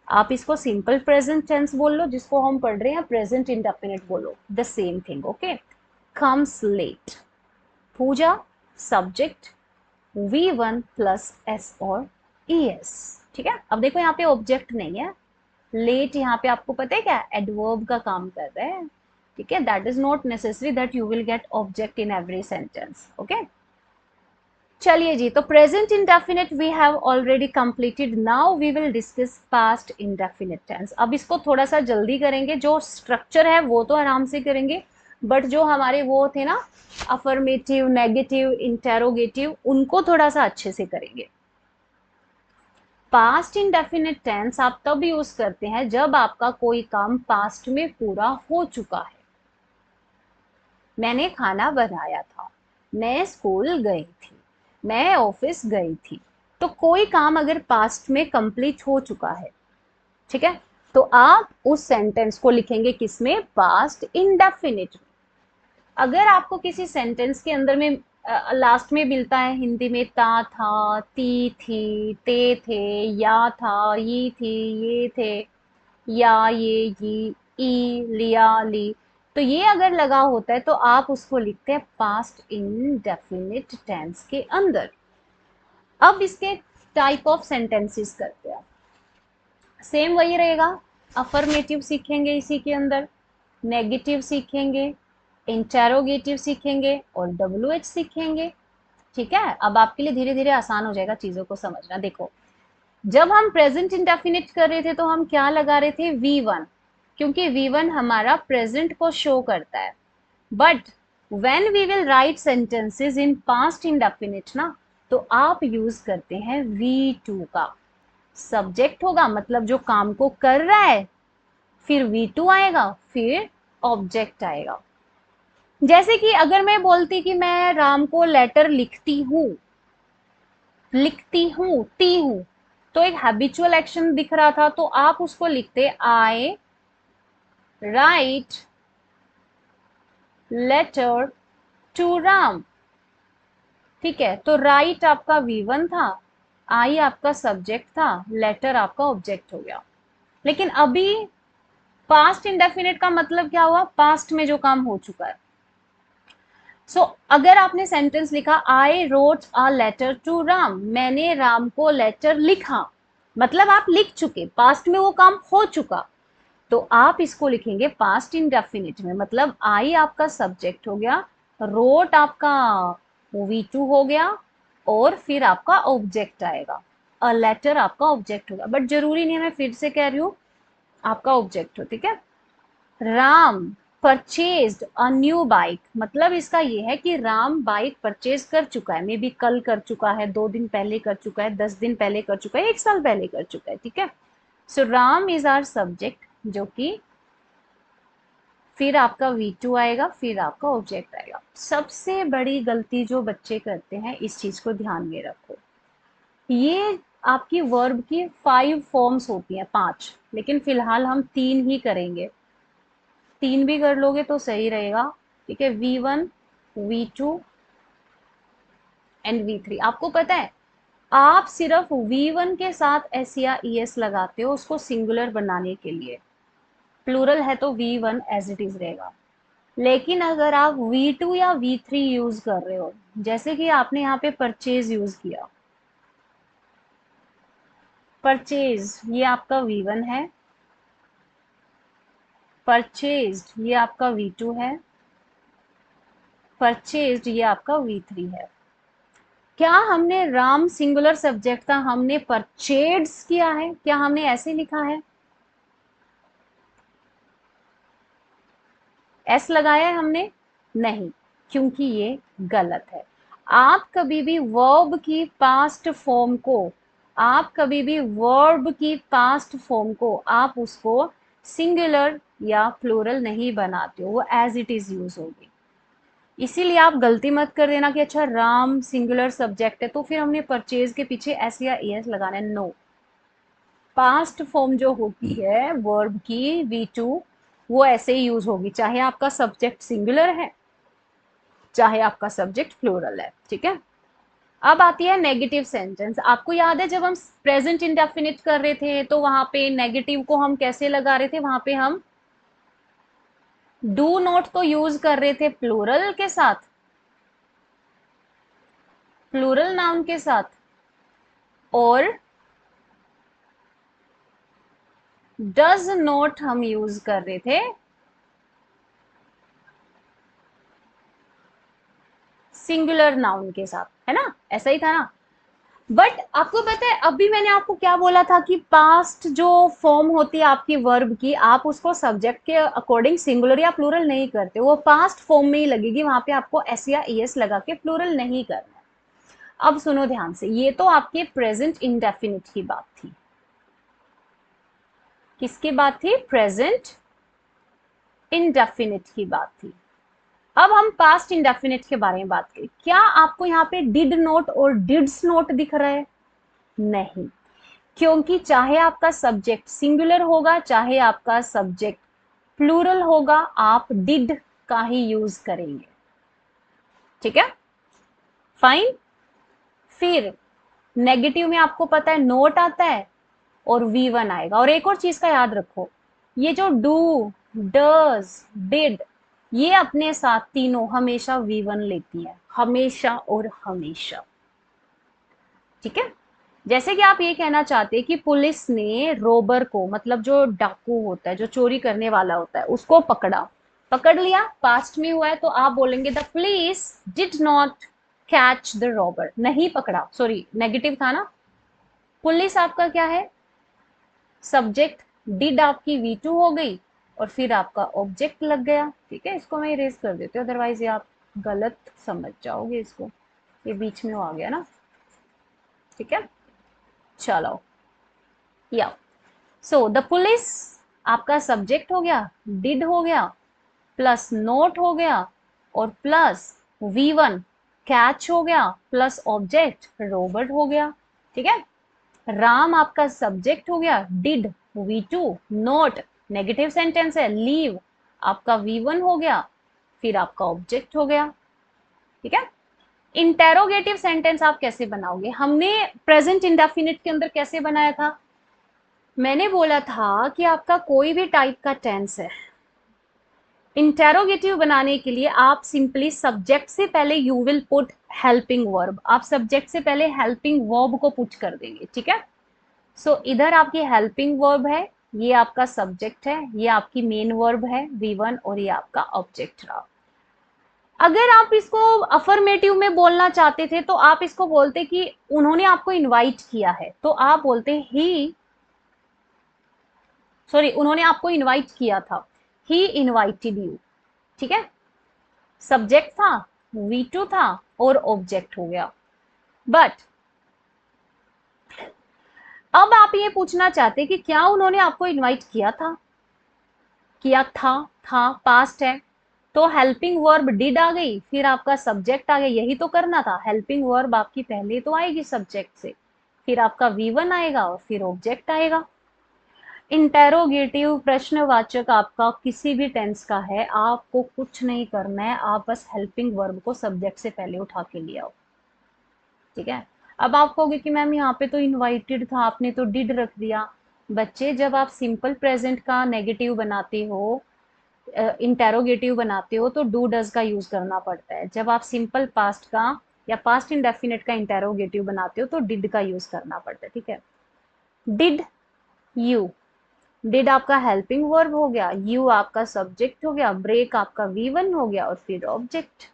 आप इसको सिंपल प्रेजेंट टेंस बोल लो जिसको हम पढ़ रहे हैं, प्रेजेंट इंडेफिनिट बोलो, the same thing, okay. Comes late, Puja subject, V1 plus S और ES, ठीक है। अब देखो यहाँ पे ऑब्जेक्ट नहीं है, लेट यहाँ पे आपको पता है क्या, एडवर्ब का काम कर रहा है, ठीक है। That is not necessary that you will get object in every sentence, okay. चलिए जी, तो present indefinite we have already completed, now we will discuss past indefinite tense. अब इसको थोड़ा सा जल्दी करेंगे, जो स्ट्रक्चर है वो तो आराम से करेंगे, बट जो हमारे वो थे ना अफर्मेटिव, नेगेटिव, इंटेरोगेटिव, उनको थोड़ा सा अच्छे से करेंगे। पास्ट इंडेफिनिट टेंस आप तब यूज करते हैं जब आपका कोई काम पास्ट में पूरा हो चुका है। मैंने खाना बनाया था, मैं स्कूल गई थी, मैं ऑफिस गई थी। तो कोई काम अगर पास्ट में कंप्लीट हो चुका है, ठीक है, तो आप उस सेंटेंस को लिखेंगे किसमें, पास्ट इंडेफिनिट में। अगर आपको किसी सेंटेंस के अंदर में लास्ट में मिलता है हिंदी में ता था, ती थी, ते थे, या था, ये थी, ये थे, या ये ई लिया ली, तो ये अगर लगा होता है तो आप उसको लिखते हैं पास्ट इंडेफिनिट टेंस के अंदर। अब इसके टाइप ऑफ सेंटेंसेस करते हैं, सेम वही रहेगा। अफर्मेटिव सीखेंगे इसी के अंदर, नेगेटिव सीखेंगे, इंटेरोगेटिव सीखेंगे और डब्ल्यू एच सीखेंगे। ठीक है, अब आपके लिए धीरे धीरे आसान हो जाएगा चीजों को समझना। देखो, जब हम प्रेजेंट इंडेफिनिट कर रहे थे तो हम क्या लगा रहे थे, V1, क्योंकि V1 हमारा प्रेजेंट को शो करता है। But when we will write sentences in past indefinite ना, तो आप यूज करते हैं V2 का। सब्जेक्ट होगा, मतलब जो काम को कर रहा है, फिर V2 आएगा, फिर ऑब्जेक्ट आएगा। जैसे कि अगर मैं बोलती कि मैं राम को लेटर लिखती हूं, लिखती हूं, ती हूं, तो एक हैबिचुअल एक्शन दिख रहा था, तो आप उसको लिखते आई राइट लेटर टू राम। ठीक है, तो राइट आपका V1 था, आई आपका सब्जेक्ट था, लेटर आपका ऑब्जेक्ट हो गया। लेकिन अभी पास्ट इंडेफिनिट का मतलब क्या हुआ, पास्ट में जो काम हो चुका है। सो अगर आपने सेंटेंस लिखा I wrote a letter to Ram, मैंने राम को लेटर लिखा, मतलब आप लिख चुके, पास्ट में वो काम हो चुका, तो आप इसको लिखेंगे पास्ट इंडेफिनिट में। मतलब आई आपका सब्जेक्ट हो गया, रोट आपका V2 हो गया, और फिर आपका ऑब्जेक्ट आएगा, अ लेटर आपका ऑब्जेक्ट होगा। बट जरूरी नहीं है, मैं फिर से कह रही हूँ, आपका ऑब्जेक्ट हो। ठीक है, Ram purchased a new bike, मतलब इसका ये है कि राम बाइक परचेज कर चुका है, मे बी कल कर चुका है, 2 दिन पहले कर चुका है, 10 दिन पहले कर चुका है, 1 साल पहले कर चुका है। ठीक है, सो राम इज आवर सब्जेक्ट, जो कि फिर आपका V2 आएगा, फिर आपका ऑब्जेक्ट आएगा। सबसे बड़ी गलती जो बच्चे करते हैं, इस चीज को ध्यान में रखो, ये आपकी वर्ब की 5 फॉर्म्स होती हैं, 5, लेकिन फिलहाल हम 3 ही करेंगे। 3 भी कर लोगे तो सही रहेगा। ठीक है, V1, V2 एंड V3। आपको पता है, आप सिर्फ V1 के साथ एस या ES लगाते हो उसको सिंगुलर बनाने के लिए, प्लूरल है तो V1 एज इट इज रहेगा। लेकिन अगर आप V2 या V3 यूज कर रहे हो, जैसे कि आपने यहाँ पे परचेज यूज किया, परचेज ये आपका V1 है, परचेज्ड ये आपका V2 है, परचेज्ड ये आपका V3 है। क्या हमने राम सिंगुलर सब्जेक्ट था, हमने परचेज किया है, क्या हमने ऐसे लिखा है, एस लगाया है हमने, नहीं, क्योंकि ये गलत है। आप कभी भी वर्ब की पास्ट फॉर्म को, आप कभी भी वर्ब की पास्ट फॉर्म को आप उसको सिंगुलर या प्लूरल नहीं बनाते हो, वो एज इट इज यूज होगी। इसीलिए आप गलती मत कर देना कि अच्छा राम सिंगुलर सब्जेक्ट है तो फिर हमने परचेज के पीछे एस या एस लगाना है, नो। पास्ट फॉर्म जो होती है वर्ब की V2, वो ऐसे ही यूज होगी, चाहे आपका सब्जेक्ट सिंगुलर है, चाहे आपका सब्जेक्ट प्लूरल है। ठीक है, अब आती है नेगेटिव सेंटेंस। आपको याद है जब हम प्रेजेंट इंडेफिनिट कर रहे थे तो वहां पे नेगेटिव को हम कैसे लगा रहे थे, वहां पे हम डू नॉट तो यूज कर रहे थे प्लूरल के साथ, प्लूरल नाउन के साथ, और डज नॉट हम यूज कर रहे थे सिंगुलर नाउन के साथ, है ना, ऐसा ही था ना। बट आपको पता है अभी मैंने आपको क्या बोला था कि पास्ट जो फॉर्म होती है आपकी वर्ब की, आप उसको सब्जेक्ट के अकॉर्डिंग सिंगुलर या प्लूरल नहीं करते, वो पास्ट फॉर्म में ही लगेगी, वहां पे आपको एस या एस लगा के प्लूरल नहीं करना है। अब सुनो ध्यान से, ये तो आपके प्रेजेंट इंडेफिनिट की बात थी। किसकी बात थी? प्रेजेंट इंडेफिनिट की बात थी। अब हम पास्ट इंडेफिनिट के बारे में बात करें। क्या आपको यहाँ पे डिड नोट और डिड्स नोट दिख रहा है? नहीं, क्योंकि चाहे आपका सब्जेक्ट सिंगुलर होगा चाहे आपका सब्जेक्ट प्लूरल होगा, आप डिड का ही यूज करेंगे। ठीक है, फाइन। फिर नेगेटिव में आपको पता है नोट आता है और V1 आएगा। और एक और चीज का याद रखो, ये जो डू, डज, डिड, ये अपने साथ तीनों हमेशा V1 लेती है, हमेशा और हमेशा। ठीक है, जैसे कि आप ये कहना चाहते हैं कि पुलिस ने रोबर को, मतलब जो डाकू होता है, जो चोरी करने वाला होता है, उसको पकड़ा, पकड़ लिया, पास्ट में हुआ है, तो आप बोलेंगे the police did not catch the robber, नहीं पकड़ा, सॉरी नेगेटिव था ना। पुलिस आपका क्या है? सब्जेक्ट, डिड आपकी V2 हो गई और फिर आपका ऑब्जेक्ट लग गया। ठीक है, इसको मैं इरेज कर देती हूँ, अदरवाइज ये आप गलत समझ जाओगे इसको, ये बीच में आ गया ना। ठीक है, चलो, या सो द पुलिस आपका सब्जेक्ट हो गया, डिड हो गया, प्लस नोट हो गया, और प्लस V1 कैच हो गया, प्लस ऑब्जेक्ट रोबर्ट हो गया। ठीक है, राम आपका सब्जेक्ट हो गया, did V2, note negative sentence है, लीव आपका V1 हो गया, फिर आपका ऑब्जेक्ट हो गया। ठीक है, इंटेरोगेटिव सेंटेंस आप कैसे बनाओगे? हमने प्रेजेंट इंडेफिनिट के अंदर कैसे बनाया था? मैंने बोला था कि आपका कोई भी टाइप का टेंस है, इंटेरोगेटिव बनाने के लिए आप सिंपली सब्जेक्ट से पहले you will put helping verb, आप सब्जेक्ट से पहले हेल्पिंग वर्ब को पुट कर देंगे। ठीक है, सो इधर आपकी हेल्पिंग वर्ब है, ये आपका सब्जेक्ट है, ये आपकी मेन वर्ब है V1, और ये आपका ऑब्जेक्ट रहा। अगर आप इसको अफर्मेटिव में बोलना चाहते थे तो आप इसको बोलते कि उन्होंने आपको इनवाइट किया है, तो आप बोलते ही, सॉरी, उन्होंने आपको इनवाइट किया था, ही इनवाइटेड यू। ठीक है, सब्जेक्ट था, V2 था, और ऑब्जेक्ट हो गया। बट अब आप ये पूछना चाहते कि क्या उन्होंने आपको इनवाइट किया था? किया था पास्ट है, तो हेल्पिंग वर्ब डिड आ गई, फिर आपका सब्जेक्ट आ गया, यही तो करना था। हेल्पिंग वर्ब आपकी पहले तो आएगी सब्जेक्ट से, फिर आपका V1 आएगा और फिर ऑब्जेक्ट आएगा। इंटेरोगेटिव प्रश्नवाचक आपका किसी भी टेंस का है, आपको कुछ नहीं करना है, आप बस हेल्पिंग वर्ब को सब्जेक्ट से पहले उठा के ले आओ। ठीक है, अब आप कहोगे कि मैम यहाँ पे तो इनवाइटेड था, आपने तो डिड रख दिया। बच्चे, जब आप सिंपल प्रेजेंट का नेगेटिव बनाते हो, इंटेरोगेटिव बनाते हो, तो डू डज का यूज करना पड़ता है। जब आप सिंपल पास्ट का या पास्ट इंडेफिनिट का इंटेरोगेटिव बनाते हो तो डिड का यूज करना पड़ता है। ठीक है, डिड यू, डिड आपका हेल्पिंग वर्ब हो गया, यू आपका सब्जेक्ट हो गया, ब्रेक आपका V1 हो गया, और फिर object.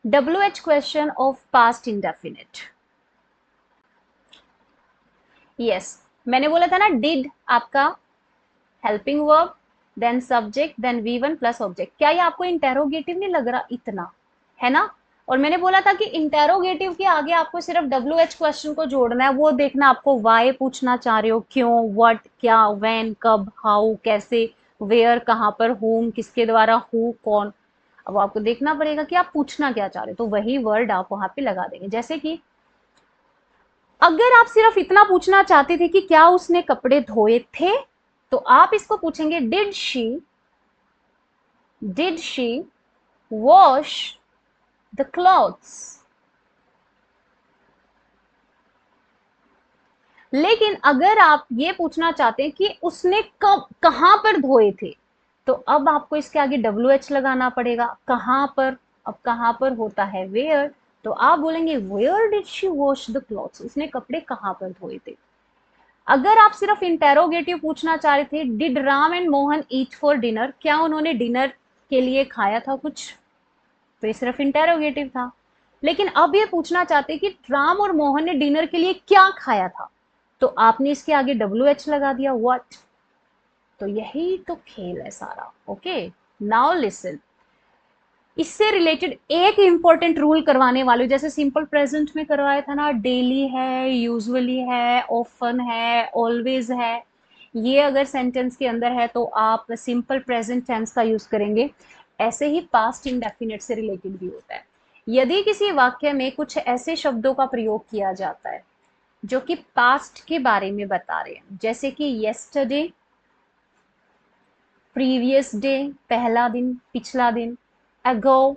WH question of past indefinite. Yes, मैंने बोला था ना, डिड आपका helping verb, then subject, then V1 plus object. क्या ये आपको इंटेरोगेटिव नहीं लग रहा इतना, है ना? और मैंने बोला था कि इंटेरोगेटिव के आगे आपको सिर्फ WH क्वेश्चन को जोड़ना है, वो देखना आपको वाई पूछना चाह रहे हो, क्यों, व्हाट, क्या, व्हेन, कब, हाउ, कैसे, वेयर, कहां पर, होम, किसके द्वारा, हु, कौन। अब आपको देखना पड़ेगा कि आप पूछना क्या चाह रहे हो, तो वही वर्ड आप वहां पे लगा देंगे। जैसे कि अगर आप सिर्फ इतना पूछना चाहते थे कि क्या उसने कपड़े धोए थे, तो आप इसको पूछेंगे did she wash the clothes. लेकिन अगर आप ये पूछना चाहते हैं कि उसने कब, कहां पर धोए थे, तो अब आपको इसके आगे WH लगाना पड़ेगा, कहां पर। अब कहां पर होता है वेयर, तो आप बोलेंगे where did she wash the clothes, उसने कपड़े कहां पर धोए थे। अगर आप सिर्फ इंटेरोगेटिव पूछना चाह रहे थे, did Ram and Mohan eat for dinner, क्या उन्होंने डिनर के लिए खाया था कुछ, तो ये सिर्फ इंटेरोगेटिव था। लेकिन अब ये पूछना चाहते कि राम और मोहन ने डिनर के लिए क्या खाया था, तो आपने इसके आगे WH लगा दिया, व्हाट। तो यही तो खेल है सारा। ओके, नाउ लिसन, इससे रिलेटेड एक इंपॉर्टेंट रूल करवाने वाले, जैसे सिंपल प्रेजेंट में करवाया था ना, डेली है, यूजुअली है, ऑफन है, ऑलवेज है, ये अगर सेंटेंस के अंदर है तो आप सिंपल प्रेजेंट टेंस का यूज करेंगे। ऐसे ही पास्ट इंडेफिनिट से रिलेटेड भी होता है। यदि किसी वाक्य में कुछ ऐसे शब्दों का प्रयोग किया जाता है जो कि पास्ट के बारे में बता रहे हैं, जैसे कि येस्टरडे, प्रीवियस डे, पहला दिन, पिछला दिन, अगो,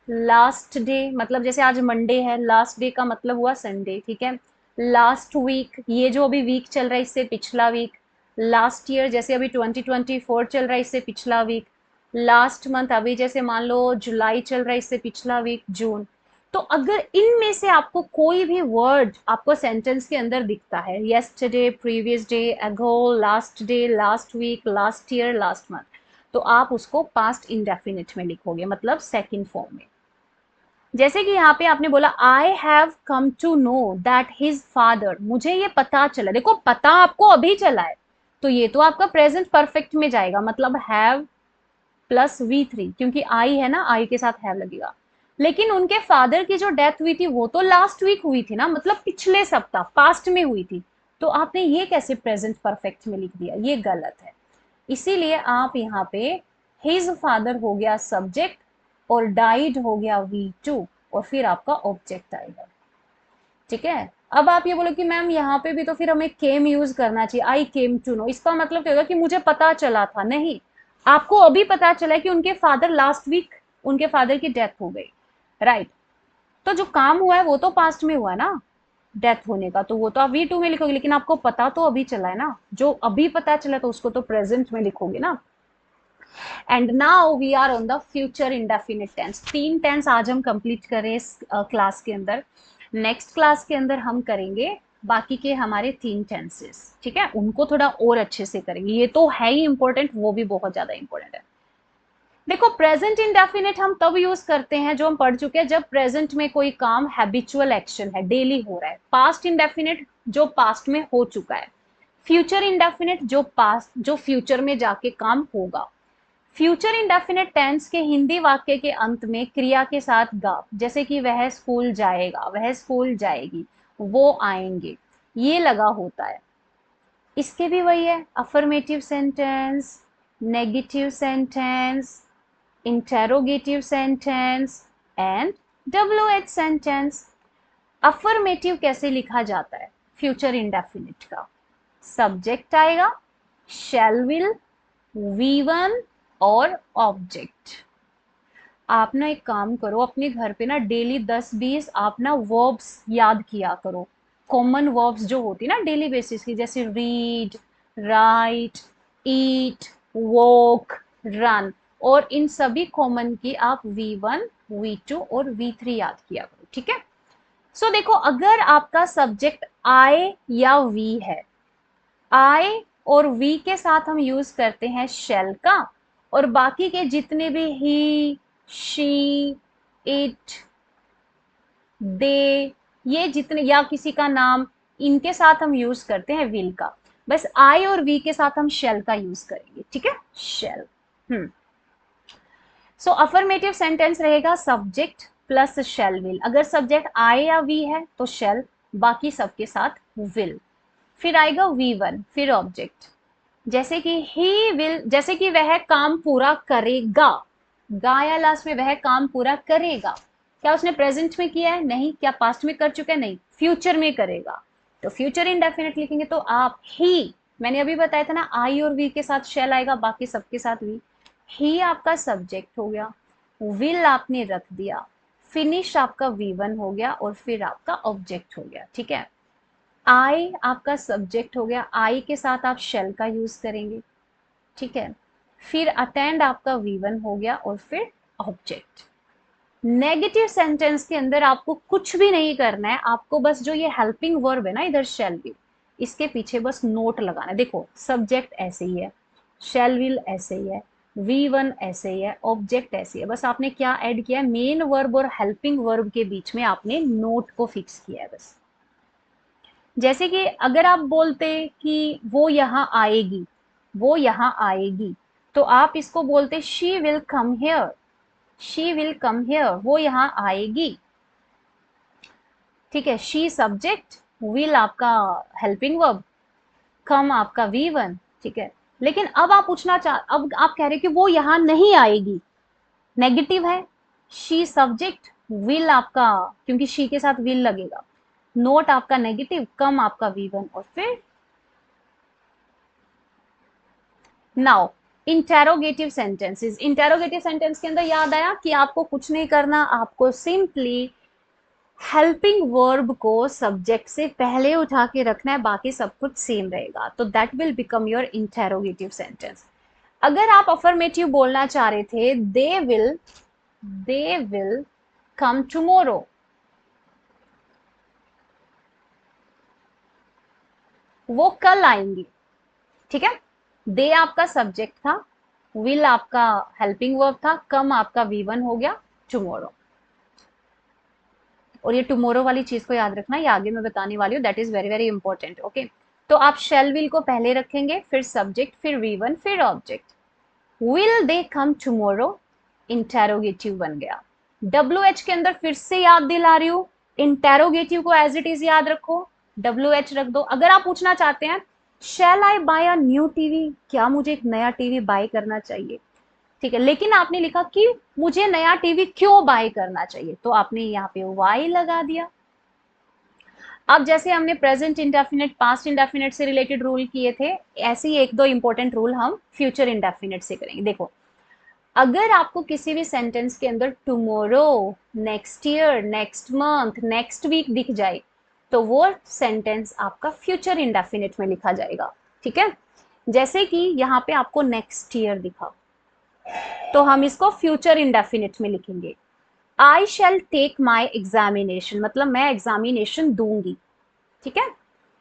लास्ट डे, मतलब जैसे आज मंडे है, लास्ट डे का मतलब हुआ संडे, ठीक है। लास्ट वीक, ये जो अभी वीक चल रहा है इससे पिछला वीक। लास्ट ईयर, जैसे अभी 2024 चल रहा है इससे पिछला वीक। लास्ट मंथ, अभी जैसे मान लो जुलाई चल रहा है इससे पिछला वीक जून। तो अगर इनमें से आपको कोई भी वर्ड आपको सेंटेंस के अंदर दिखता है, yesterday, previous day, ago, last day, last week, last year, last month, तो आप उसको पास्ट इंडेफिनिट में लिखोगे, मतलब सेकंड फॉर्म में। जैसे कि यहाँ पे आपने बोला I have come to know that his father, मुझे ये पता चला, देखो पता आपको अभी चला है, तो ये तो आपका प्रेजेंट परफेक्ट में जाएगा, मतलब हैव प्लस V3, क्योंकि आई है ना, आई के साथ हैव लगेगा। लेकिन उनके फादर की जो डेथ हुई थी वो तो लास्ट वीक हुई थी ना, मतलब पिछले सप्ताह, पास्ट में हुई थी। तो आपने ये कैसे प्रेजेंट परफेक्ट में लिख दिया, ये गलत है। इसीलिए आप यहाँ पे हिज फादर हो गया सब्जेक्ट और डाइड हो गया V2 और फिर आपका ऑब्जेक्ट आएगा, ठीक है। अब आप ये बोलो कि मैम यहाँ पे भी तो फिर हमें केम यूज करना चाहिए, आई केम टू नो, इसका मतलब क्या होगा कि मुझे पता चला था, नहीं, आपको अभी पता चला कि उनके फादर लास्ट वीक, उनके फादर की डेथ हो गई, राइट। तो जो काम हुआ है वो तो पास्ट में हुआ है ना, डेथ होने का, तो वो तो आप V2 में लिखोगे, लेकिन आपको पता तो अभी चला है ना, जो अभी पता चला तो उसको तो प्रेजेंट में लिखोगे ना। And now we are on the future indefinite tense. 3 tense आज हम कंप्लीट करें इस क्लास के अंदर। नेक्स्ट क्लास के अंदर हम करेंगे बाकी के हमारे 3 टेंसेस, ठीक है, उनको थोड़ा और अच्छे से करेंगे, ये तो है ही इंपॉर्टेंट, वो भी बहुत ज्यादा इंपॉर्टेंट है। देखो प्रेजेंट इंडेफिनिट हम तब यूज करते हैं, जो हम पढ़ चुके हैं, जब प्रेजेंट में कोई काम हैबिचुअल एक्शन है, डेली हो रहा है। पास्ट इंडेफिनिट जो पास्ट में हो चुका है। फ्यूचर इंडेफिनिट जो पास्ट, जो फ्यूचर में जाके काम होगा। फ्यूचर इंडेफिनिट टेंस के हिंदी वाक्य के अंत में क्रिया के साथ गा, जैसे कि वह स्कूल जाएगा, वह स्कूल जाएगी, वो आएंगे, ये लगा होता है। इसके भी वही है, affirmative sentence, negative sentence, interrogative sentence and WH sentence. Affirmative कैसे लिखा जाता है फ्यूचर इंडेफिनिट का? सब्जेक्ट आएगा, शैल विल, V1 और ऑब्जेक्ट। आप ना एक काम करो, अपने घर पे ना डेली 10-20 आप ना वर्ब्स याद किया करो, कॉमन वर्ब्स जो होती है ना डेली बेसिस की, जैसे रीड, राइट, ईट, वॉक, रन, और इन सभी कॉमन की आप V1, V2 और V3 याद किया करो, ठीक है। सो देखो, अगर आपका सब्जेक्ट आई या वी है, आई और वी के साथ हम यूज करते हैं शेल का, और बाकी के जितने भी ही, शी, इट, दे, ये जितने, या किसी का नाम, इनके साथ हम यूज करते हैं विल का। बस आई और वी के साथ हम शेल का यूज करेंगे, ठीक है, शेल। सो अफर्मेटिव सेंटेंस रहेगा सब्जेक्ट प्लस शेल विल। अगर सब्जेक्ट आई या वी है तो शेल, बाकी सबके साथ विल। फिर आएगा V1, फिर ऑब्जेक्ट, जैसे कि ही विल, जैसे कि वह काम पूरा करेगा, गा या लास्ट में, वह काम पूरा करेगा, क्या उसने प्रेजेंट में किया है? नहीं। क्या पास्ट में कर चुका है? नहीं। फ्यूचर में करेगा, तो फ्यूचर इंडेफिनिट लिखेंगे। तो आप ही, मैंने अभी बताया था ना, आई और वी के साथ शेल आएगा, बाकी सबके साथ वी। ही आपका सब्जेक्ट हो गया, विल आपने रख दिया, फिनिश आपका V1 हो गया, और फिर आपका ऑब्जेक्ट हो गया, ठीक है। आई आपका सब्जेक्ट हो गया, आई के साथ आप शेल का यूज करेंगे, ठीक है। फिर अटेंड आपका V1 हो गया, और फिर ऑब्जेक्ट। नेगेटिव सेंटेंस के अंदर आपको कुछ भी नहीं करना है, आपको बस जो ये हेल्पिंग वर्ब है ना इधर शेल विल, इसके पीछे बस नोट लगाना है। देखो सब्जेक्ट ऐसे ही है, शेल विल ऐसे ही है, V1 ऐसे ही है, ऑब्जेक्ट ऐसे ही है, बस आपने क्या ऐड किया है, मेन वर्ब और हेल्पिंग वर्ब के बीच में आपने नोट को फिक्स किया है बस। जैसे कि अगर आप बोलते कि वो यहाँ आएगी, वो यहाँ आएगी, तो आप इसको बोलते she will come here, she will come here, वो यहाँ आएगी। ठीक है, शी सब्जेक्ट, विल आपका हेल्पिंग वर्ब, कम आपका V1। ठीक है, लेकिन अब आप अब आप कह रहे कि वो यहाँ नहीं आएगी, नेगेटिव है, शी सब्जेक्ट, विल आपका, क्योंकि शी के साथ विल लगेगा, नोट आपका नेगेटिव, कम आपका V1, और फिर now interrogative sentences. Interrogative sentence के अंदर याद आया कि आपको कुछ नहीं करना, आपको सिंपली हेल्पिंग वर्ब को सब्जेक्ट से पहले उठा के रखना है, बाकी सब कुछ सेम रहेगा, तो that will become your interrogative sentence. अगर आप अफर्मेटिव बोलना चाह रहे थे, दे विल कम टुमारो, वो कल आएंगी। ठीक है, दे आपका सब्जेक्ट था, विल आपका हेल्पिंग वर्ब था, कम आपका V1 हो गया, टुमारो। और ये टुमारो वाली चीज को याद रखना, ये आगे मैं बताने वाली हूँ, that is very very important. Okay, तो आप शेल विल को पहले रखेंगे, फिर सब्जेक्ट, फिर V1, फिर object. Will they come tomorrow, interrogative बन गया। WH के अंदर फिर से याद दिला रही हूँ, इंटेरोगेटिव को एज इट इज याद रखो, WH रख दो। अगर आप पूछना चाहते हैं शैल आई बाय अ न्यू टीवी, क्या मुझे एक नया टीवी बाय करना चाहिए, ठीक है, लेकिन आपने लिखा कि मुझे नया टीवी क्यों बाय करना चाहिए, तो आपने यहाँ पे वाई लगा दिया। अब जैसे हमने प्रेजेंट इंडेफिनिट, पास्ट इंडेफिनिट से रिलेटेड रूल किए थे, ऐसे ही एक दो इंपॉर्टेंट रूल हम फ्यूचर इंडेफिनिट से करेंगे। देखो, अगर आपको किसी भी सेंटेंस के अंदर tomorrow, next year, next month, next week दिख जाए, तो वो सेंटेंस आपका फ्यूचर इंडेफिनिट में लिखा जाएगा। ठीक है, जैसे कि यहाँ पे आपको नेक्स्ट ईयर दिखा, तो हम इसको फ्यूचर इंडेफिनिट में लिखेंगे। आई शैल टेक माई एग्जामिनेशन, मतलब मैं एग्जामिनेशन दूंगी। ठीक है,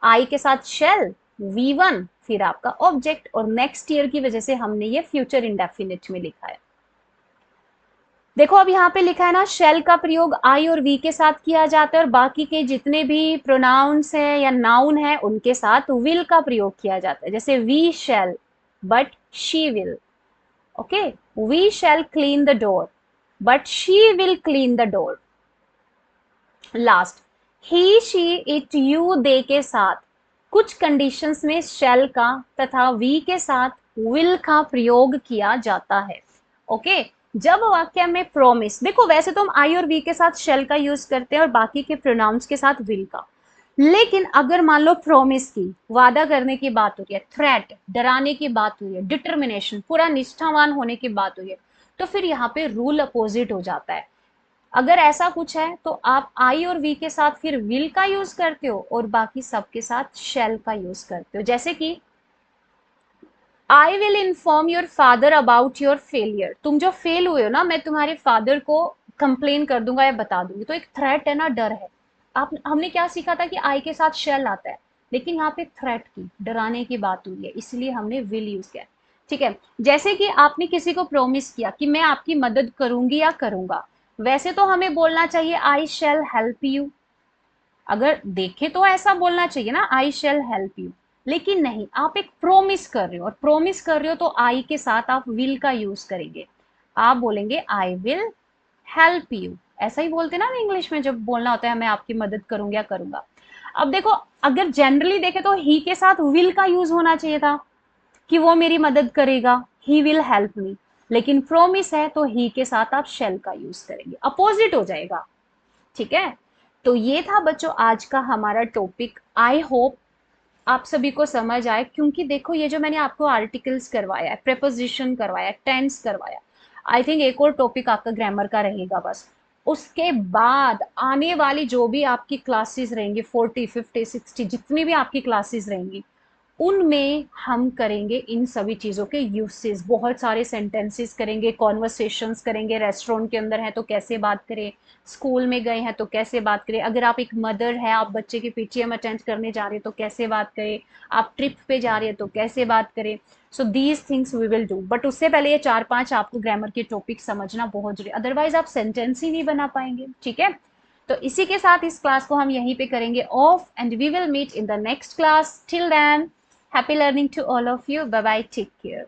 आई के साथ शेल, V1, फिर आपका ऑब्जेक्ट, और नेक्स्ट ईयर की वजह से हमने ये फ्यूचर इंडेफिनिट में लिखा है। देखो अब यहाँ पे लिखा है ना, शेल का प्रयोग आई और वी के साथ किया जाता है, और बाकी के जितने भी प्रोनाउंस है या नाउन है उनके साथ विल का प्रयोग किया जाता है। जैसे we shall, but she will. Okay, we shall clean the door, but she will clean the door. Last, he she it you they के साथ कुछ कंडीशंस में शेल का तथा वी के साथ विल का प्रयोग किया जाता है। ओके, जब वाक्य में प्रोमिस, देखो वैसे तो हम आई और वी के साथ शेल का यूज करते हैं और बाकी के प्रोनाउंस के साथ विल का, लेकिन अगर मान लो प्रोमिस की, वादा करने की बात हो रही है, थ्रेट, डराने की बात हो रही है, डिटर्मिनेशन, पूरा निष्ठावान होने की बात हो रही है, तो फिर यहाँ पे रूल अपोजिट हो जाता है। अगर ऐसा कुछ है तो आप आई और वी के साथ फिर विल का यूज करते हो और बाकी सबके साथ शेल का यूज करते हो। जैसे कि I will inform your father about your failure, तुम जो फेल हुए हो ना, मैं तुम्हारे फादर को कंप्लेन कर दूंगा या बता दूंगी, तो एक थ्रेट है ना, डर है। आप, हमने क्या सीखा था कि आई के साथ शेल आता है, लेकिन यहाँ पे थ्रेट की, डराने की बात हुई है, इसलिए हमने विल यूज किया। ठीक है, जैसे कि आपने किसी को प्रोमिस किया कि मैं आपकी मदद करूंगी या करूंगा, वैसे तो हमें बोलना चाहिए आई शेल हेल्प यू, अगर देखे तो ऐसा बोलना चाहिए ना, आई शेल हेल्प यू, लेकिन नहीं, आप एक प्रोमिस कर रहे हो, और प्रोमिस कर रहे हो तो आई के साथ आप विल का यूज करेंगे, आप बोलेंगे आई विल हेल्प यू। ऐसा ही बोलते ना इंग्लिश में, जब बोलना होता है मैं आपकी मदद करूंगा या करूंगा। अब देखो, अगर जनरली देखे तो ही के साथ विल का यूज होना चाहिए था, कि वो मेरी मदद करेगा, ही विल हेल्प मी, लेकिन प्रोमिस है तो ही के साथ आप शेल का यूज करेंगे, अपोजिट हो जाएगा। ठीक है, तो ये था बच्चों आज का हमारा टॉपिक। आई होप आप सभी को समझ आए, क्योंकि देखो ये जो मैंने आपको आर्टिकल्स करवाया है, प्रेपोजिशन करवाया, टेंस करवाया, आई थिंक एक और टॉपिक आपका ग्रामर का रहेगा बस। उसके बाद आने वाली जो भी आपकी क्लासेस रहेंगी, 40, 50, 60, जितनी भी आपकी क्लासेस रहेंगी, उनमें हम करेंगे इन सभी चीज़ों के यूसेस, बहुत सारे सेंटेंसेस करेंगे, कॉन्वर्सेशंस करेंगे, रेस्टोरेंट के अंदर हैं तो कैसे बात करें, स्कूल में गए हैं तो कैसे बात करें, अगर आप एक मदर हैं, आप बच्चे के पीटीएम अटेंड करने जा रहे हैं तो कैसे बात करें, आप ट्रिप पे जा रहे हैं तो कैसे बात करें। So these things we will do, but उससे पहले ये 4-5 आपको ग्रामर के टॉपिक समझना बहुत जरूरी, अदरवाइज आप सेंटेंस ही नहीं बना पाएंगे, ठीक है। तो इसी के साथ इस क्लास को हम यहीं पे करेंगे off, and we will meet in the next class. Till then, happy learning to all of you. Bye bye, take care.